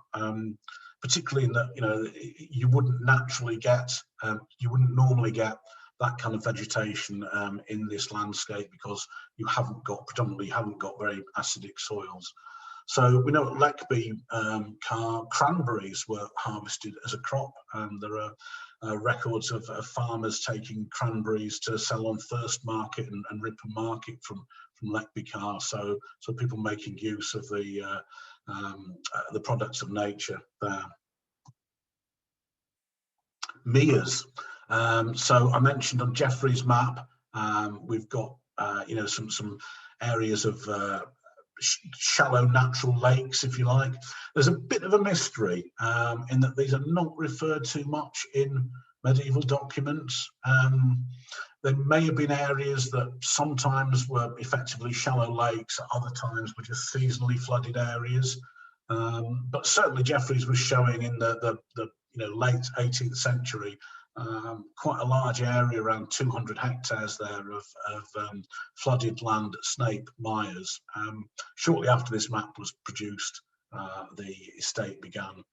particularly in that, you know, you wouldn't naturally get, you wouldn't normally get that kind of vegetation in this landscape because you haven't got, predominantly haven't got very acidic soils. So we know at Leckby Carr, cranberries were harvested as a crop, and there are records of farmers taking cranberries to sell on Thirst Market and Rip and Market from Leckby Carr. So people making use of the products of nature there. Mires. So I mentioned on Jeffries' map, we've got you know, some areas of shallow natural lakes, if you like. There's a bit of a mystery in that these are not referred to much in medieval documents. There may have been areas that sometimes were effectively shallow lakes, at other times were just seasonally flooded areas. But certainly Jeffries was showing in the you know, late 18th century quite a large area, around 200 hectares there of flooded land at Snape Mires. Shortly after this map was produced, the estate began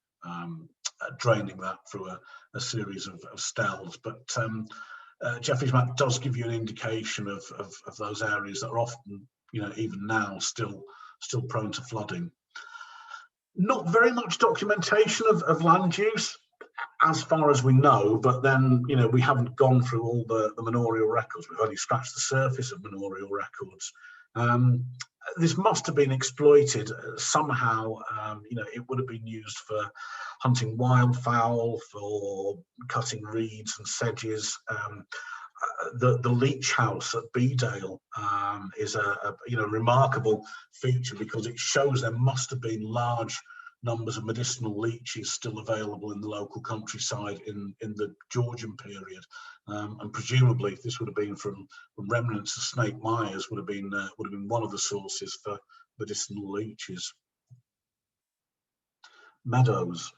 draining that through a series of stells. But Jeffries' map does give you an indication of those areas that are often, you know, even now still prone to flooding. Not very much documentation of land use, as far as we know, but then, you know, we haven't gone through all the manorial records. We've only scratched the surface of manorial records. This must have been exploited somehow. You know, it would have been used for hunting wildfowl, for cutting reeds and sedges. The leech house at Bedale is a you know, remarkable feature because it shows there must have been large numbers of medicinal leeches still available in the local countryside in the Georgian period, and presumably this would have been from remnants of snake mires, would have been one of the sources for medicinal leeches. Meadows.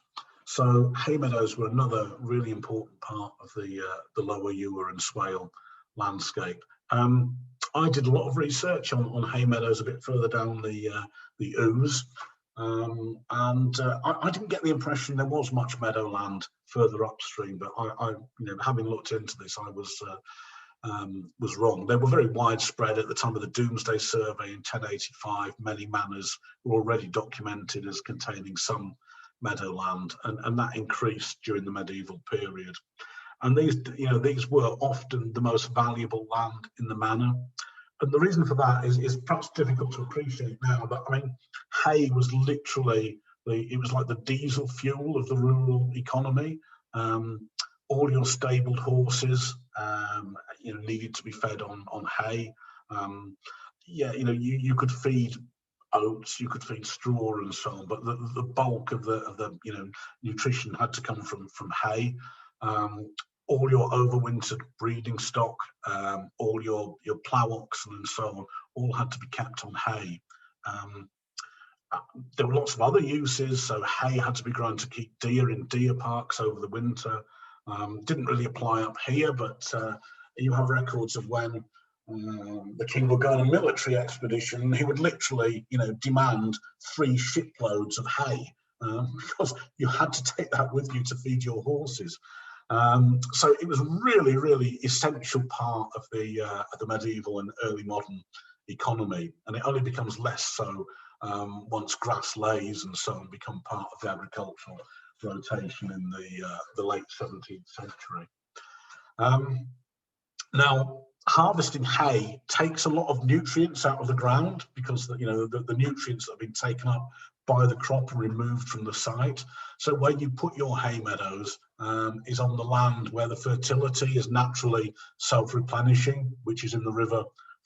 So hay meadows were another really important part of the lower Ure and Swale landscape. I did a lot of research on hay meadows a bit further down the Ouse, and I didn't get the impression there was much meadowland further upstream. But I having looked into this, I was wrong. They were very widespread at the time of the Domesday Survey in 1085. Many manors were already documented as containing some meadowland, and that increased during the medieval period. And these were often the most valuable land in the manor. And the reason for that is perhaps difficult to appreciate now, but I mean, hay was literally it was like the diesel fuel of the rural economy. All your stabled horses, needed to be fed on hay. You could feed oats, you could feed straw and so on, but the bulk of the nutrition had to come from hay. All your overwintered breeding stock, all your plough oxen and so on, all had to be kept on hay. There were lots of other uses, so hay had to be grown to keep deer in deer parks over the winter. Didn't really apply up here, but you have records of when the king would go on a military expedition, he would literally, demand 3 shiploads of hay, because you had to take that with you to feed your horses. So it was really, really essential part of the medieval and early modern economy, and it only becomes less so once grass lays and so on become part of the agricultural rotation in the late 17th century. Now, harvesting hay takes a lot of nutrients out of the ground because the nutrients that have been taken up by the crop are removed from the site. So where you put your hay meadows is on the land where the fertility is naturally self-replenishing, which is in the river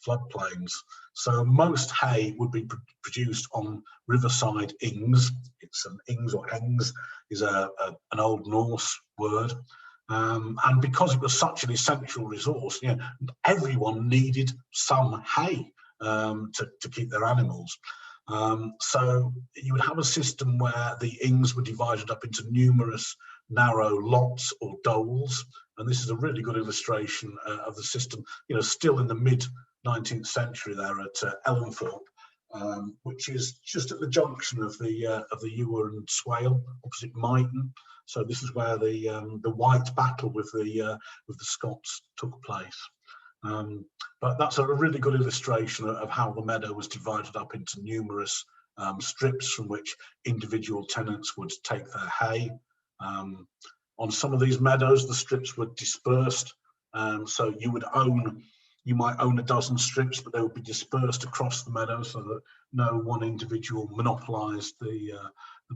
floodplains. So most hay would be produced on riverside ings. It's an ings or hengs is an Old Norse word. And because it was such an essential resource, everyone needed some hay to keep their animals. So you would have a system where the ings were divided up into numerous narrow lots or doles, and this is a really good illustration of the system. Still in the mid-19th century there at Ellenthorpe, which is just at the junction of the Ure and Swale, opposite Myton. So this is where the White battle with the Scots took place. But that's a really good illustration of how the meadow was divided up into numerous strips from which individual tenants would take their hay. On some of these meadows, the strips were dispersed. So you might own a dozen strips, but they would be dispersed across the meadow so that no one individual monopolised the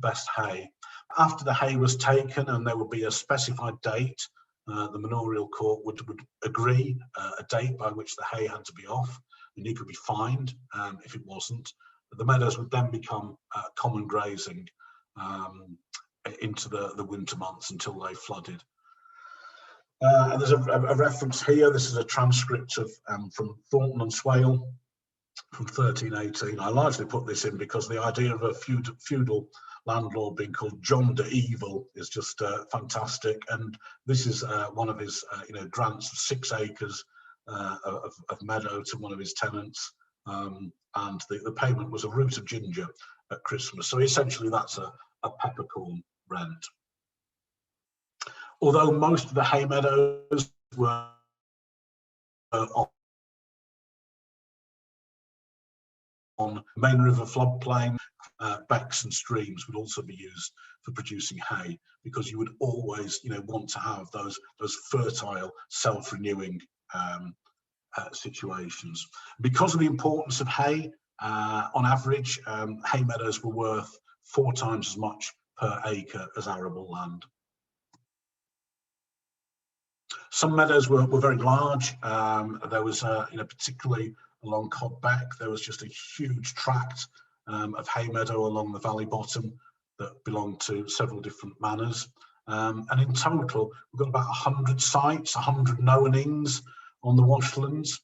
best hay. After the hay was taken and there would be a specified date, the manorial court would agree a date by which the hay had to be off, and you could be fined if it wasn't. The meadows would then become common grazing into the winter months until they flooded. And there's a reference here. This is a transcript of from Thornton-on-Swale from 1318. I largely put this in because the idea of a feudal landlord being called John de Evil is just fantastic. And this is one of his grants of 6 acres of meadow to one of his tenants, and the payment was a root of ginger at Christmas. So essentially that's a peppercorn rent. Although most of the hay meadows were on main river floodplain, becks and streams would also be used for producing hay, because you would always want to have those fertile, self-renewing situations. Because of the importance of hay, on average, hay meadows were worth 4 times as much per acre as arable land. Some meadows were very large. There was, particularly along Cod Beck, there was just a huge tract of hay meadow along the valley bottom, that belong to several different manors. And in total, we've got about 100 sites, 100 knownings on the Washlands.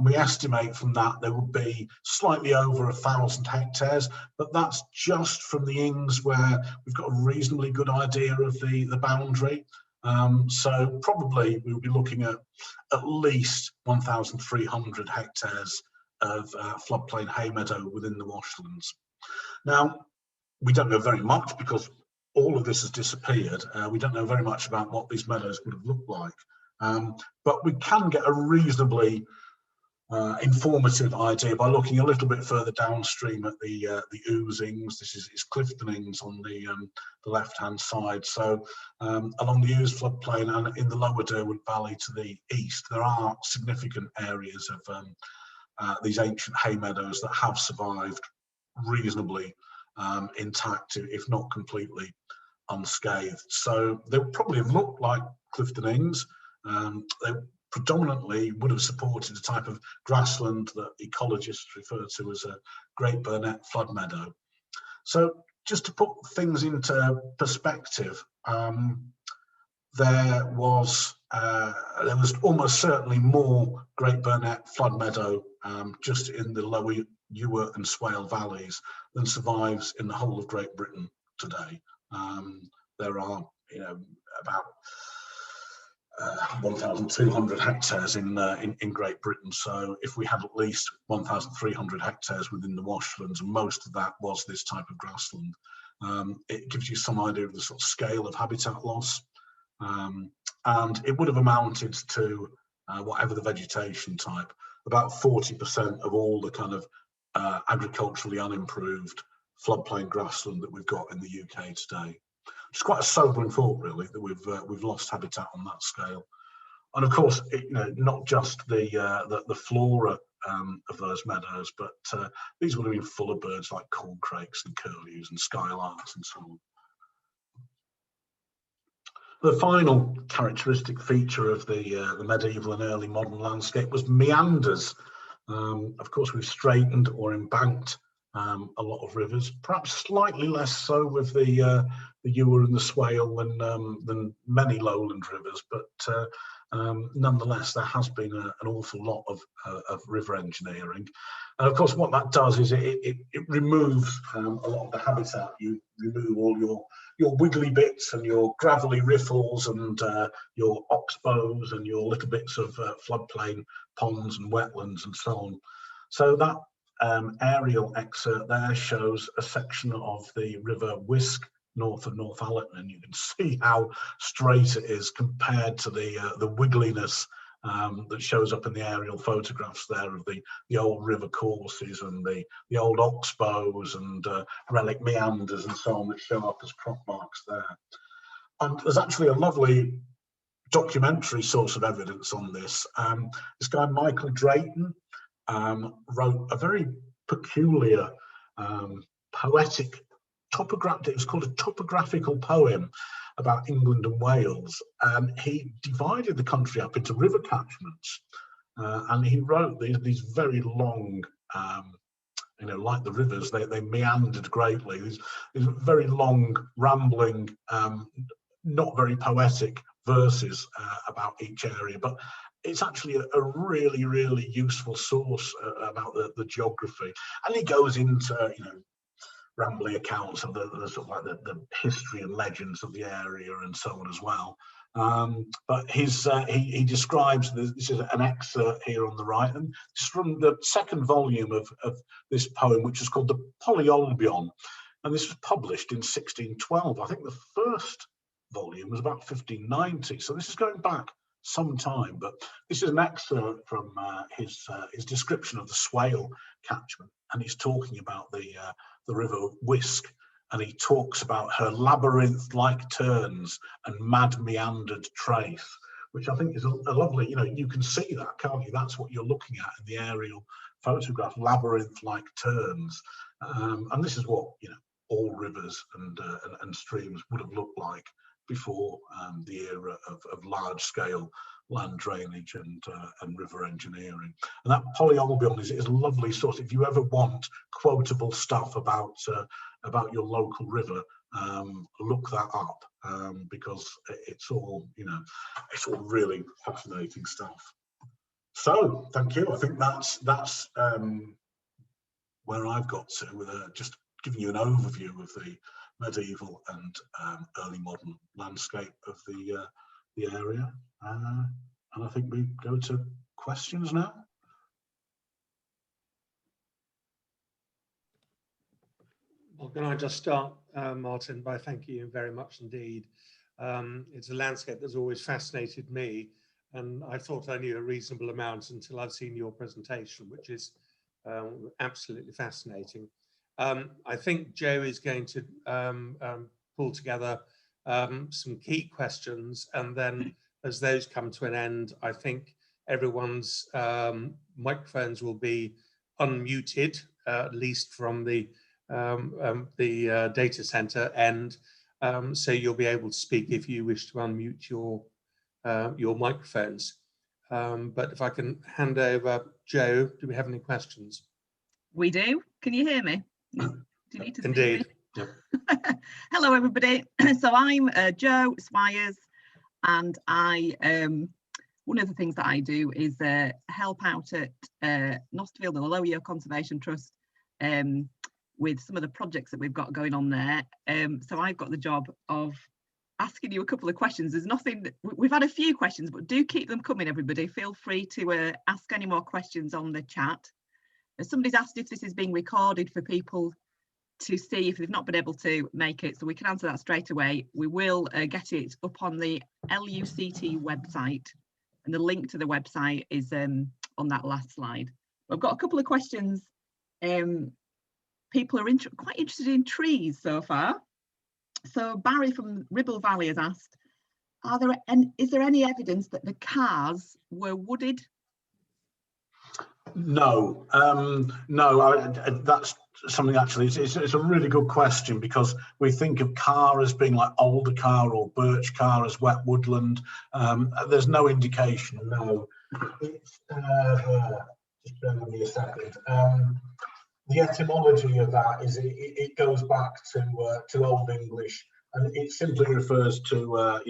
We estimate from that there would be slightly over 1,000 hectares, but that's just from the ings where we've got a reasonably good idea of the boundary. So probably we'll be looking at least 1,300 hectares of floodplain hay meadow within the Washlands. Now, we don't know very much because all of this has disappeared. We don't know very much about what these meadows would have looked like, but we can get a reasonably informative idea by looking a little bit further downstream at the oozings. This is Clifton-ings on the left-hand side. So along the Ouse floodplain and in the lower Derwent Valley to the east, there are significant areas of these ancient hay meadows that have survived reasonably intact, if not completely unscathed. So they would probably have looked like Clifton-ings. They predominantly would have supported a type of grassland that ecologists refer to as a Great Burnet flood meadow. So just to put things into perspective, there was almost certainly more Great Burnet flood meadow just in the lower Ure and Swale valleys than survives in the whole of Great Britain today. There are, about 1,200 hectares in Great Britain. So if we had at least 1,300 hectares within the Washlands, and most of that was this type of grassland, it gives you some idea of the sort of scale of habitat loss. And it would have amounted to, whatever the vegetation type, about 40% of all the kind of agriculturally unimproved floodplain grassland that we've got in the UK today. It's quite a sobering thought, really, that we've lost habitat on that scale. And of course, not just the flora of those meadows, but these would have been full of birds like corncrakes and curlews and skylarks and so on. The final characteristic feature of the medieval and early modern landscape was meanders. Of course, we've straightened or embanked a lot of rivers, perhaps slightly less so with the Ure and the Swale than many lowland rivers, but nonetheless, there has been an awful lot of river engineering. And of course, what that does is it removes a lot of the habitat. You remove all your wiggly bits and your gravelly riffles and your oxbows and your little bits of floodplain ponds and wetlands and so on. So that aerial excerpt there shows a section of the River Wisk north of Northallerton, and you can see how straight it is compared to the wiggliness that shows up in the aerial photographs there of the old river courses and the old oxbows and relic meanders and so on that show up as crop marks there. And there's actually a lovely documentary source of evidence on this. This guy Michael Drayton wrote a very peculiar poetic topographic, it was called a topographical poem about England and Wales. He divided the country up into river catchments, and he wrote these very long, like the rivers, they meandered greatly. These very long, rambling, not very poetic verses about each area, but it's actually a really, really useful source about the geography. And he goes into, rambling accounts of the sort of like the history and legends of the area and so on as well. But he describes this is an excerpt here on the right, and it's from the second volume of this poem, which is called the Polyolbion, and this was published in 1612. I think the first volume was about 1590, so this is going back some time. But this is an excerpt from his description of the Swale catchment, and he's talking about the River Wisk, and he talks about her labyrinth-like turns and mad meandered trace, which I think is a lovely, you can see that, can't you? That's what you're looking at in the aerial photograph, labyrinth-like turns. And this is what, all rivers and streams would have looked like before the era of large-scale land drainage and river engineering. And that polyolbion is a lovely source. If you ever want quotable stuff about your local river, look that up, because it's all, it's all really fascinating stuff. So thank you. I think that's where I've got to, with just giving you an overview of the medieval and early modern landscape of the area. And I think we go to questions now. Well, can I just start, Martin, by thanking you very much indeed. It's a landscape that's always fascinated me, and I thought I knew a reasonable amount until I've seen your presentation, which is absolutely fascinating. I think Joe is going to pull together some key questions, and then as those come to an end, I think everyone's microphones will be unmuted, at least from the data center end, so you'll be able to speak if you wish to unmute your microphones. But if I can hand over, Joe, do we have any questions? We do. Can you hear me? Do you need to see Indeed. me? Yep. Hello, everybody. So I'm Joe Swires, and I one of the things that I do is help out at Nosterfield and the Low Year Conservation Trust with some of the projects that we've got going on there. So I've got the job of asking you a couple of questions. There's nothing, we've had a few questions, but do keep them coming, everybody. Feel free to ask any more questions on the chat. Somebody's asked if this is being recorded for people to see if they've not been able to make it, so we can answer that straight away. We will get it up on the LUCT website, and the link to the website is on that last slide. I've got a couple of questions. People are quite interested in trees so far. So Barry from Ribble Valley has asked, is there any evidence that the cars were wooded? No, no, that's something actually, it's a really good question, because we think of Carr as being like Alder Carr or Birch Carr as wet woodland. There's no indication, no. It's, just bear with me a second. The etymology of that is it goes back to Old English, and it simply refers to a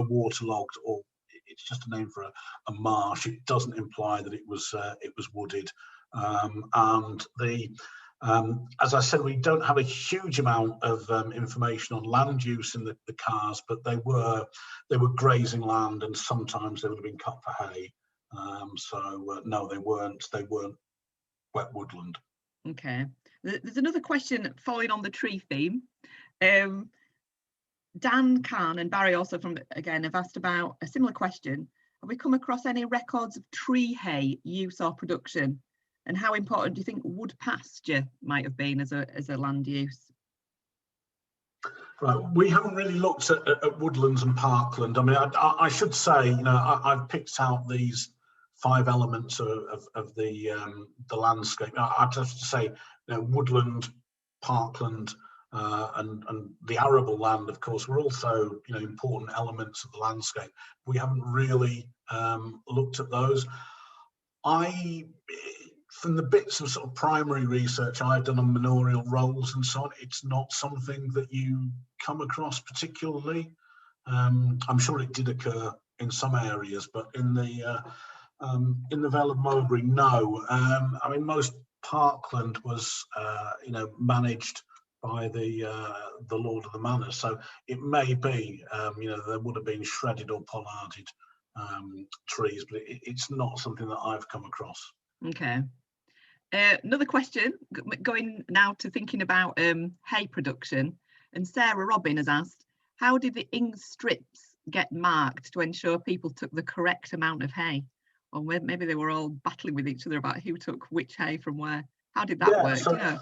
waterlogged, or it's just a name for a marsh. It doesn't imply that it was wooded. And the as I said, we don't have a huge amount of information on land use in the Carrs, but they were grazing land, and sometimes they would have been cut for hay. So no, they weren't wet woodland. Okay, there's another question following on the tree theme. Dan Khan and Barry also again have asked about a similar question. Have we come across any records of tree hay use or production, and how important do you think wood pasture might have been as a land use? Right, we haven't really looked at woodlands and parkland. I mean, I should say, I've picked out these 5 elements of the landscape. I'd have to say, woodland, parkland, and the arable land, of course, were also important elements of the landscape. We haven't really looked at those. From the bits of sort of primary research I've done on manorial rolls and so on, it's not something that you come across particularly. I'm sure it did occur in some areas, but in the Vale of Mowbray, no. I mean, most parkland was, managed by the Lord of the Manor, so it may be, there would have been shredded or pollarded trees, but it's not something that I've come across. Okay. Another question, going now to thinking about hay production, and Sarah Robin has asked, how did the ing strips get marked to ensure people took the correct amount of hay? Or maybe they were all battling with each other about who took which hay from where. How did that work? So do you know?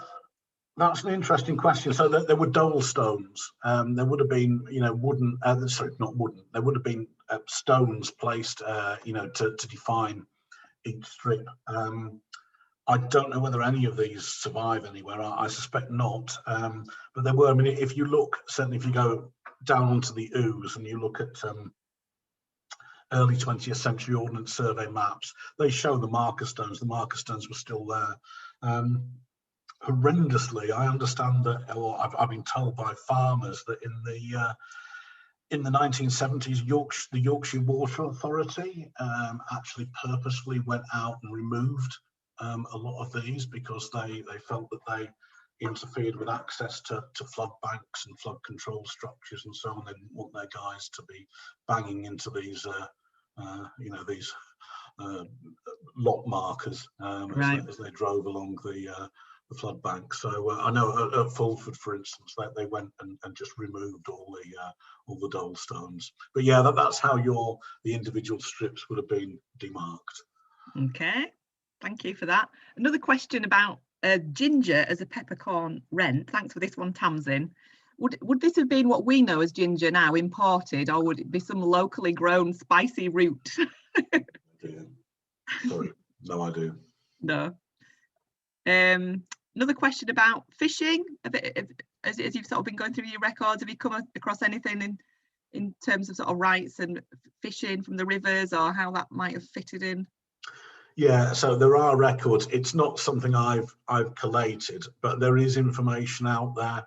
That's an interesting question. So there were dole stones. There would have been, wooden. Sorry, not wooden. There would have been stones placed, to define each strip. I don't know whether any of these survive anywhere. I suspect not. But there were, I mean, if you look, certainly if you go down onto the Ouse and you look at early 20th century Ordnance Survey maps, they show the marker stones. The marker stones were still there. Horrendously, I understand that, or I've been told by farmers that in the 1970s, the Yorkshire Water Authority actually purposefully went out and removed a lot of these because they felt that they interfered with access to flood banks and flood control structures and so on. They didn't want their guys to be banging into these, these lot markers as they drove along the flood bank. So I know at Fulford, for instance, that they went and just removed all the dole stones. But yeah, that's how the individual strips would have been demarked. Okay, thank you for that. Another question about ginger as a peppercorn wren. Thanks for this one, Tamsin. Would this have been what we know as ginger now, imported, or would it be some locally grown spicy root? Sorry, no idea. No. Another question about fishing. As you've sort of been going through your records, have you come across anything in terms of sort of rights and fishing from the rivers, or how that might have fitted in? Yeah, so there are records. It's not something I've collated, but there is information out there.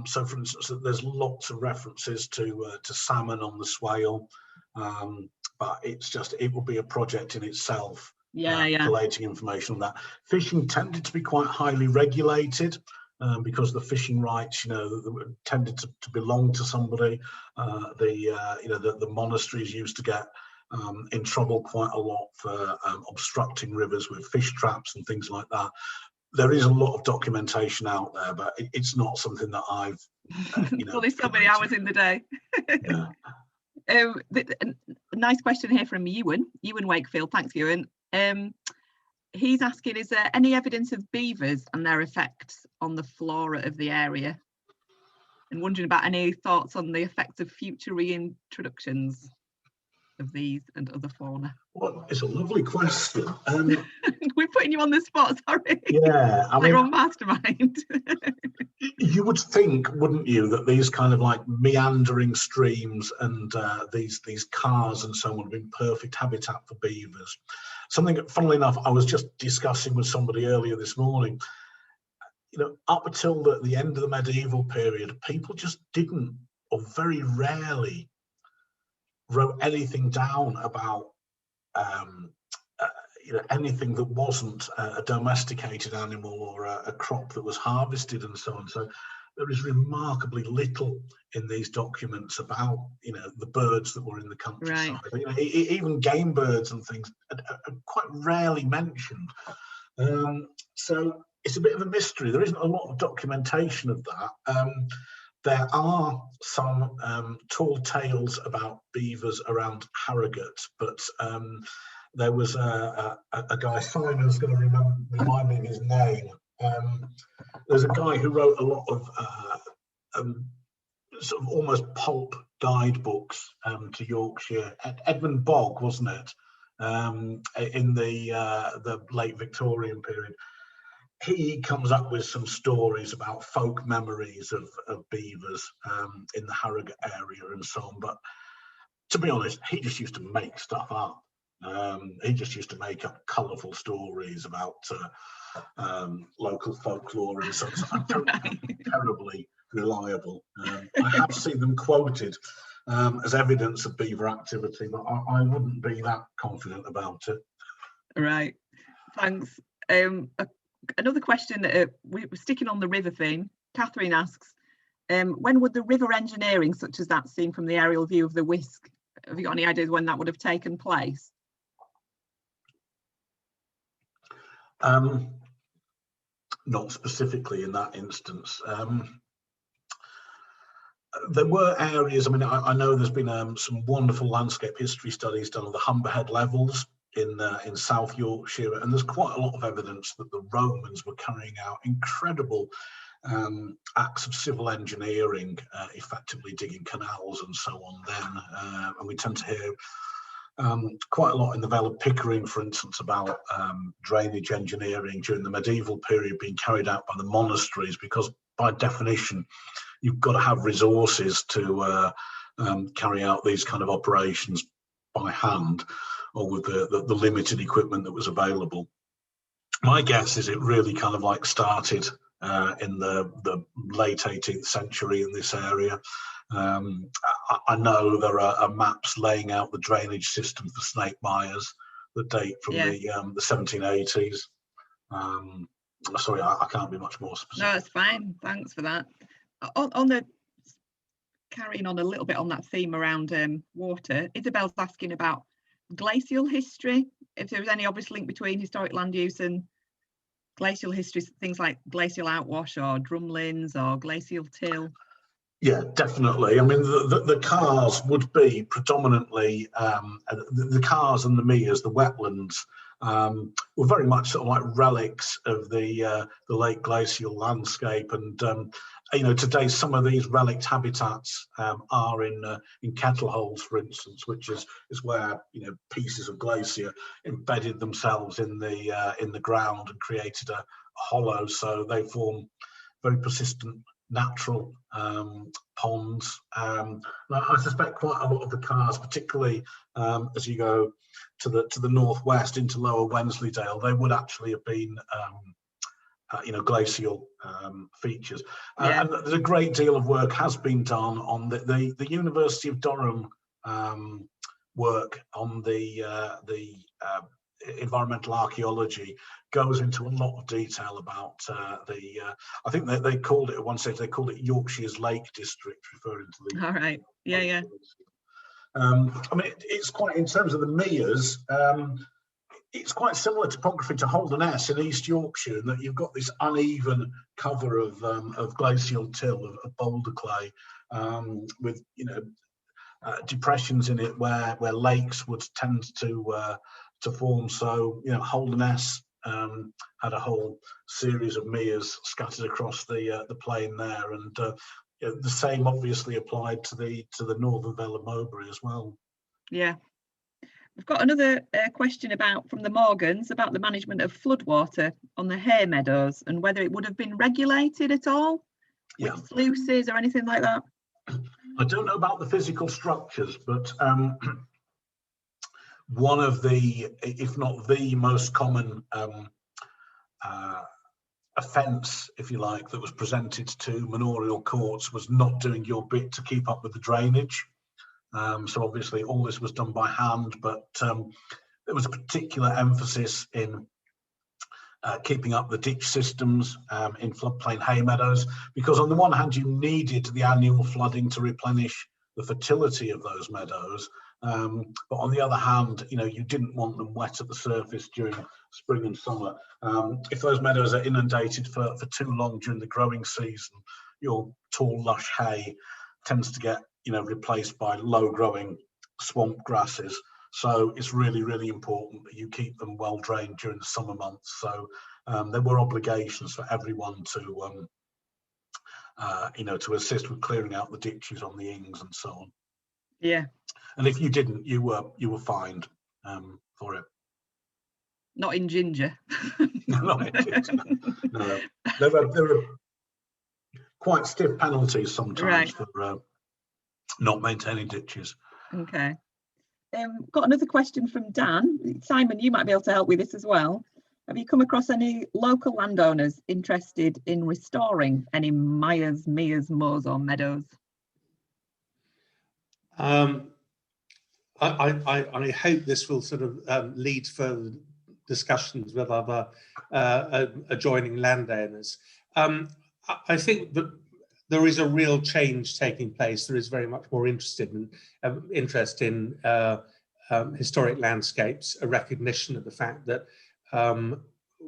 So, for instance, there's lots of references to salmon on the Swale, but it will be a project in itself. Collating information on that. Fishing tended to be quite highly regulated because the fishing rights, tended to belong to somebody. The monasteries used to get in trouble quite a lot for obstructing rivers with fish traps and things like that. There is a lot of documentation out there, but it's not something that I've. Only so many hours in the day. Yeah. A nice question here from Ewan Wakefield. Thanks, Ewan. He's asking, is there any evidence of beavers and their effects on the flora of the area? And wondering about any thoughts on the effects of future reintroductions of these and other fauna. Well, it's a lovely question. We're putting you on the spot, sorry. Yeah, I mean, you're on mastermind. You would think, wouldn't you, that these kind of like meandering streams and these cars and so on would be perfect habitat for beavers. Something that, funnily enough, I was just discussing with somebody earlier this morning. Up until the end of the medieval period, people just didn't, or very rarely, wrote anything down about anything that wasn't a domesticated animal or a crop that was harvested and so on. So there is remarkably little in these documents about the birds that were in the countryside. Right. Even game birds and things are quite rarely mentioned. So it's a bit of a mystery. There isn't a lot of documentation of that. There are some tall tales about beavers around Harrogate, but there was a guy, Simon's going to remind me of his name. There's a guy who wrote a lot of sort of almost pulp guidebooks to Yorkshire. Edmund Bogg, wasn't it? In the late Victorian period. He comes up with some stories about folk memories of beavers in the Harrogate area and so on. But to be honest, he just used to make stuff up. He just used to make up colourful stories about local folklore and so on. So I don't think it's terribly reliable. I have seen them quoted as evidence of beaver activity, but I wouldn't be that confident about it. Right, thanks. Another question, we're sticking on the river theme. Catherine asks, when would the river engineering, such as that seen from the aerial view of the Wisk, have you got any ideas when that would have taken place? Not specifically in that instance. There were areas, I mean, I know there's been some wonderful landscape history studies done on the Humberhead levels in South Yorkshire, and there's quite a lot of evidence that the Romans were carrying out incredible acts of civil engineering, effectively digging canals and so on then, and we tend to hear quite a lot in the Vale of Pickering, for instance, about drainage engineering during the medieval period being carried out by the monasteries, because by definition, you've got to have resources to carry out these kind of operations by hand or with the limited equipment that was available. My guess is it really kind of like started in the late 18th century in this area. I know there are maps laying out the drainage system for Snake Mires that date from the 1780s. Sorry, I can't be much more specific. No, it's fine. Thanks for that. On the carrying on a little bit on that theme around water, Isabel's asking about glacial history. If there was any obvious link between historic land use and glacial history, things like glacial outwash or drumlins or glacial till. Yeah, definitely. I mean, the cars would be predominantly the cars and the Mires, the wetlands, were very much sort of like relics of the late glacial landscape. And you know, today some of these relict habitats are in kettle holes, for instance, which is where, you know, pieces of glacier embedded themselves in the ground and created a hollow. So they form very persistent natural ponds. I suspect quite a lot of the cars, particularly as you go to the northwest into Lower Wensleydale, they would actually have been you know, glacial features. And there's a great deal of work has been done on the University of Durham work on the environmental archaeology goes into a lot of detail about I think they called it at one stage, they called it Yorkshire's Lake District, referring to the. All right. Yeah. I mean, it's quite, in terms of the Mires, it's quite similar topography to Holderness in East Yorkshire, in that you've got this uneven cover of glacial till, of boulder clay, with, you know, depressions in it where lakes would tend to form. So, you know, Holderness had a whole series of Mires scattered across the plain there, and you know, the same obviously applied to the northern Vale of Mowbray as well. Yeah. We've got another question from the Morgans about the management of floodwater on the hay meadows and whether it would have been regulated at all with sluices or anything like that. I don't know about the physical structures, but one of the, if not the most common offence, if you like, that was presented to manorial courts was not doing your bit to keep up with the drainage. So obviously all this was done by hand, but there was a particular emphasis in keeping up the ditch systems in floodplain hay meadows, because on the one hand you needed the annual flooding to replenish the fertility of those meadows, but on the other hand, you know, you didn't want them wet at the surface during spring and summer. If those meadows are inundated for too long during the growing season, your tall lush hay tends to get, you know, replaced by low growing swamp grasses. So it's really, really important that you keep them well drained during the summer months. So there were obligations for everyone to you know, to assist with clearing out the ditches on the ings and so on. Yeah. And if you didn't, you were fined for it. Not in Ginger. Not in Ginger. No. There were quite stiff penalties sometimes for not maintaining ditches. Okay. Got another question from Dan. Simon, you might be able to help with this as well. Have you come across any local landowners interested in restoring any Mires, moors or meadows? I hope this will sort of lead further discussions with other adjoining landowners. I think that there is a real change taking place. There is very much more interest in historic landscapes, a recognition of the fact that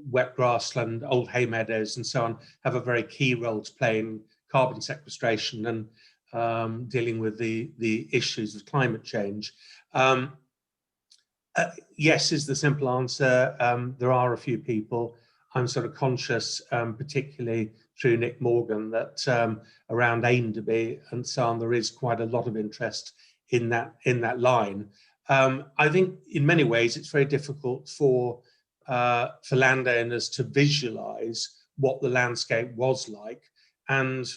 wet grassland, old hay meadows and so on have a very key role to play in carbon sequestration and dealing with the issues of climate change. Yes is the simple answer. There are a few people. I'm sort of conscious, particularly through Nick Morgan, that around Ainderby and so on, there is quite a lot of interest in that line. I think in many ways it's very difficult for landowners to visualize what the landscape was like, and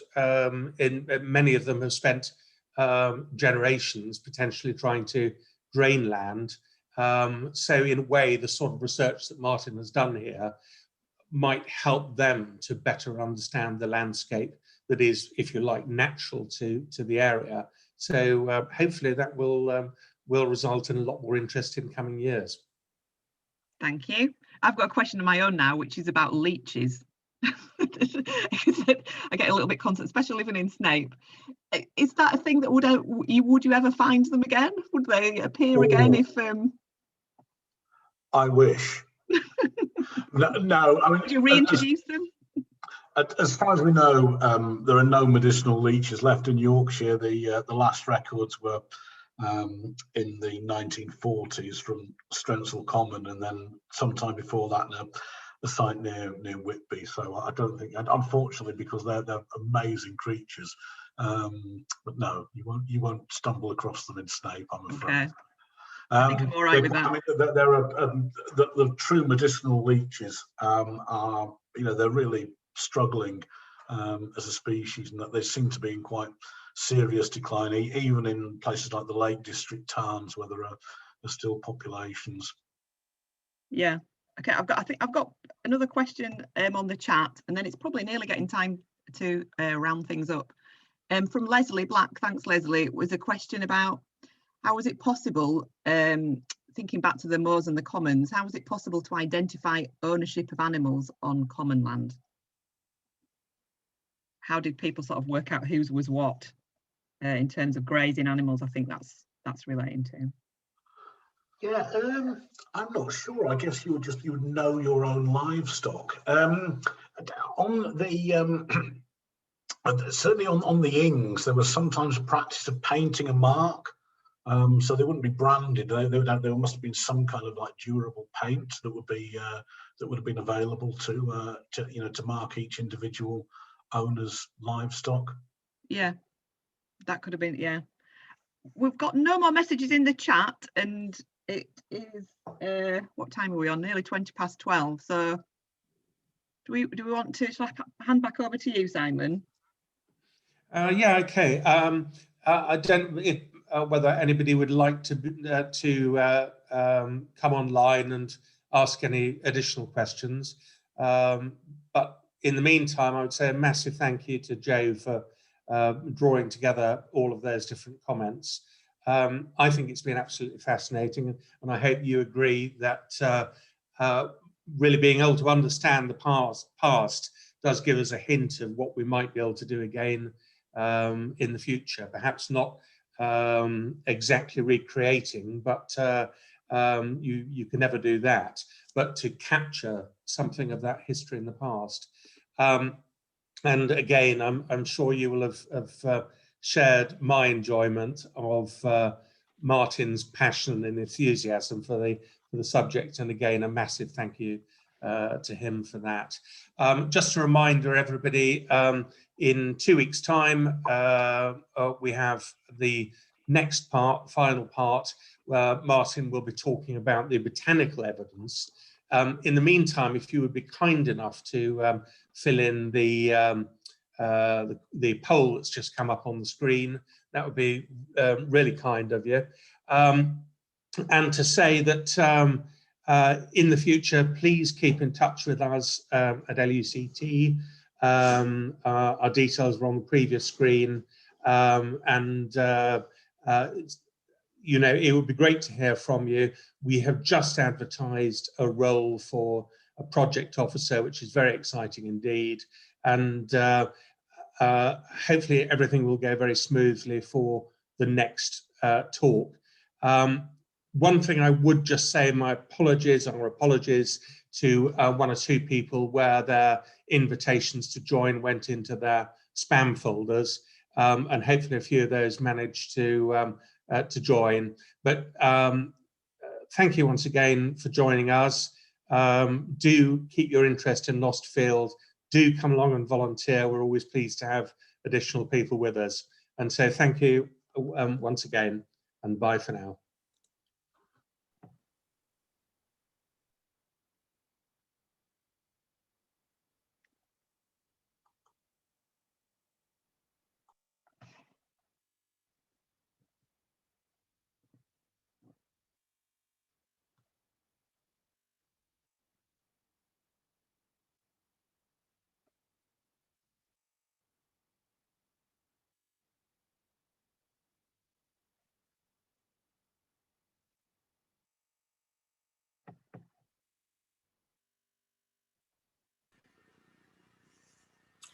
many of them have spent generations potentially trying to drain land. So in a way, the sort of research that Martin has done here might help them to better understand the landscape that is, if you like, natural to the area. So hopefully that will result in a lot more interest in coming years. Thank you. I've got a question of my own now, which is about leeches. I get a little bit concerned, especially living in Snape. Is that a thing that would you ever find them again? Would they appear again if? I wish. No, I mean, would you reintroduce them? As far as we know, there are no medicinal leeches left in Yorkshire. The last records were in the 1940s from Strensall Common, and then sometime before that, a site near Whitby. So I don't think, unfortunately, because they're amazing creatures. But no, you won't stumble across them in Snape, I'm afraid. Okay. I think I'm all right with that. I mean, there are the true medicinal leeches are, they're really struggling as a species, and that they seem to be in quite serious decline, even in places like the Lake District towns where there are still populations. Yeah. Okay. I think I've got another question on the chat, and then it's probably nearly getting time to round things up. From Leslie Black, thanks Leslie, was a question about how was it possible, thinking back to the moors and the commons, how was it possible to identify ownership of animals on common land? How did people sort of work out whose was what in terms of grazing animals? I think that's relating to. Yeah, I'm not sure. I guess you would know your own livestock. On the certainly on the ings, there was sometimes a practice of painting a mark, so they wouldn't be branded. There must have been some kind of like durable paint that would have been available to mark each individual owner's livestock. Yeah, that could have been. Yeah, we've got no more messages in the chat, and it is what time are we on? Nearly 12:20. So do we want to hand back over to you, Simon? Yeah, okay. I don't know whether anybody would like to come online and ask any additional questions. But in the meantime, I would say a massive thank you to Joe for drawing together all of those different comments. I think it's been absolutely fascinating, and I hope you agree that really being able to understand the past does give us a hint of what we might be able to do again in the future. Perhaps not exactly recreating, but you can never do that, but to capture something of that history in the past. And again, I'm sure you will have shared my enjoyment of Martin's passion and enthusiasm for the subject, and again, a massive thank you to him for that. Just a reminder, everybody, in 2 weeks' time, we have the next part, final part, where Martin will be talking about the botanical evidence. In the meantime, if you would be kind enough to fill in the poll that's just come up on the screen, that would be really kind of you. And to say that in the future, please keep in touch with us at LUCT. Our details were on the previous screen, and it would be great to hear from you. We have just advertised a role for a project officer, which is very exciting indeed, and hopefully everything will go very smoothly for the next talk. One thing I would just say, my apologies to one or two people where their invitations to join went into their spam folders, and hopefully a few of those managed to join. But thank you once again for joining us. Do keep your interest in Lost Field. Do come along and volunteer. We're always pleased to have additional people with us. And so thank you once again, and bye for now.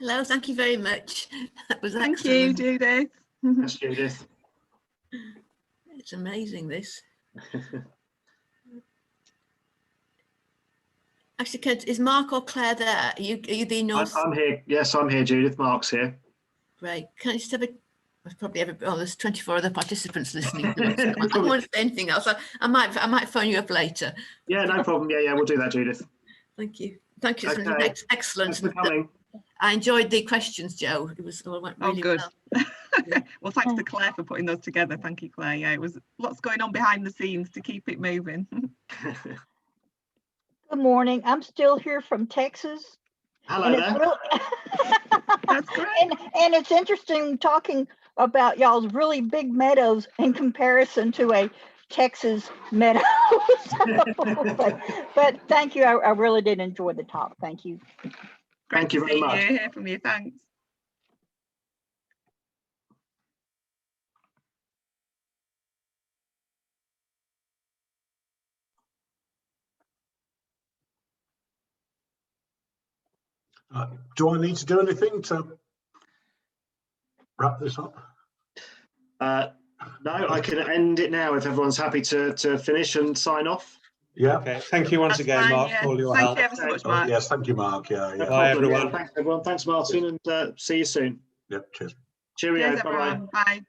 Hello, thank you very much. That was Thank you, excellent. Judith. Yes, Judith. It's amazing, this. Actually, is Mark or Claire there? Are you the North? I'm here. Yes, I'm here, Judith. Mark's here. Great. Can I just have a... There's probably there's 24 other participants listening to us. I don't want to say anything else. I might phone you up later. Yeah, no problem. Yeah, we'll do that, Judith. Thank you. Thank you. Okay. Excellent. Thanks for coming. I enjoyed the questions, Joe. It went really good. well. Well, thanks to Claire for putting those together. Thank you, Claire. Yeah, it was lots going on behind the scenes to keep it moving. Good morning. I'm still here from Texas. Hello there. That's great. And it's interesting talking about y'all's really big meadows in comparison to a Texas meadow. but thank you. I really did enjoy the talk. Thank you. Thank you very much. Hear from you. Thanks. Do I need to do anything to wrap this up? No, I can end it now if everyone's happy to finish and sign off. Yeah. Okay, thank you once That's again, fine, Mark, yeah. for all your Thank help. you ever so much, Mark. Yes, thank you, Mark. Yeah. No Bye, problem. everyone. Yeah, thanks, everyone. Thanks, Martin, and see you soon. Yep. Cheers. Cheerio. Cheers, Bye-bye. everyone. Bye.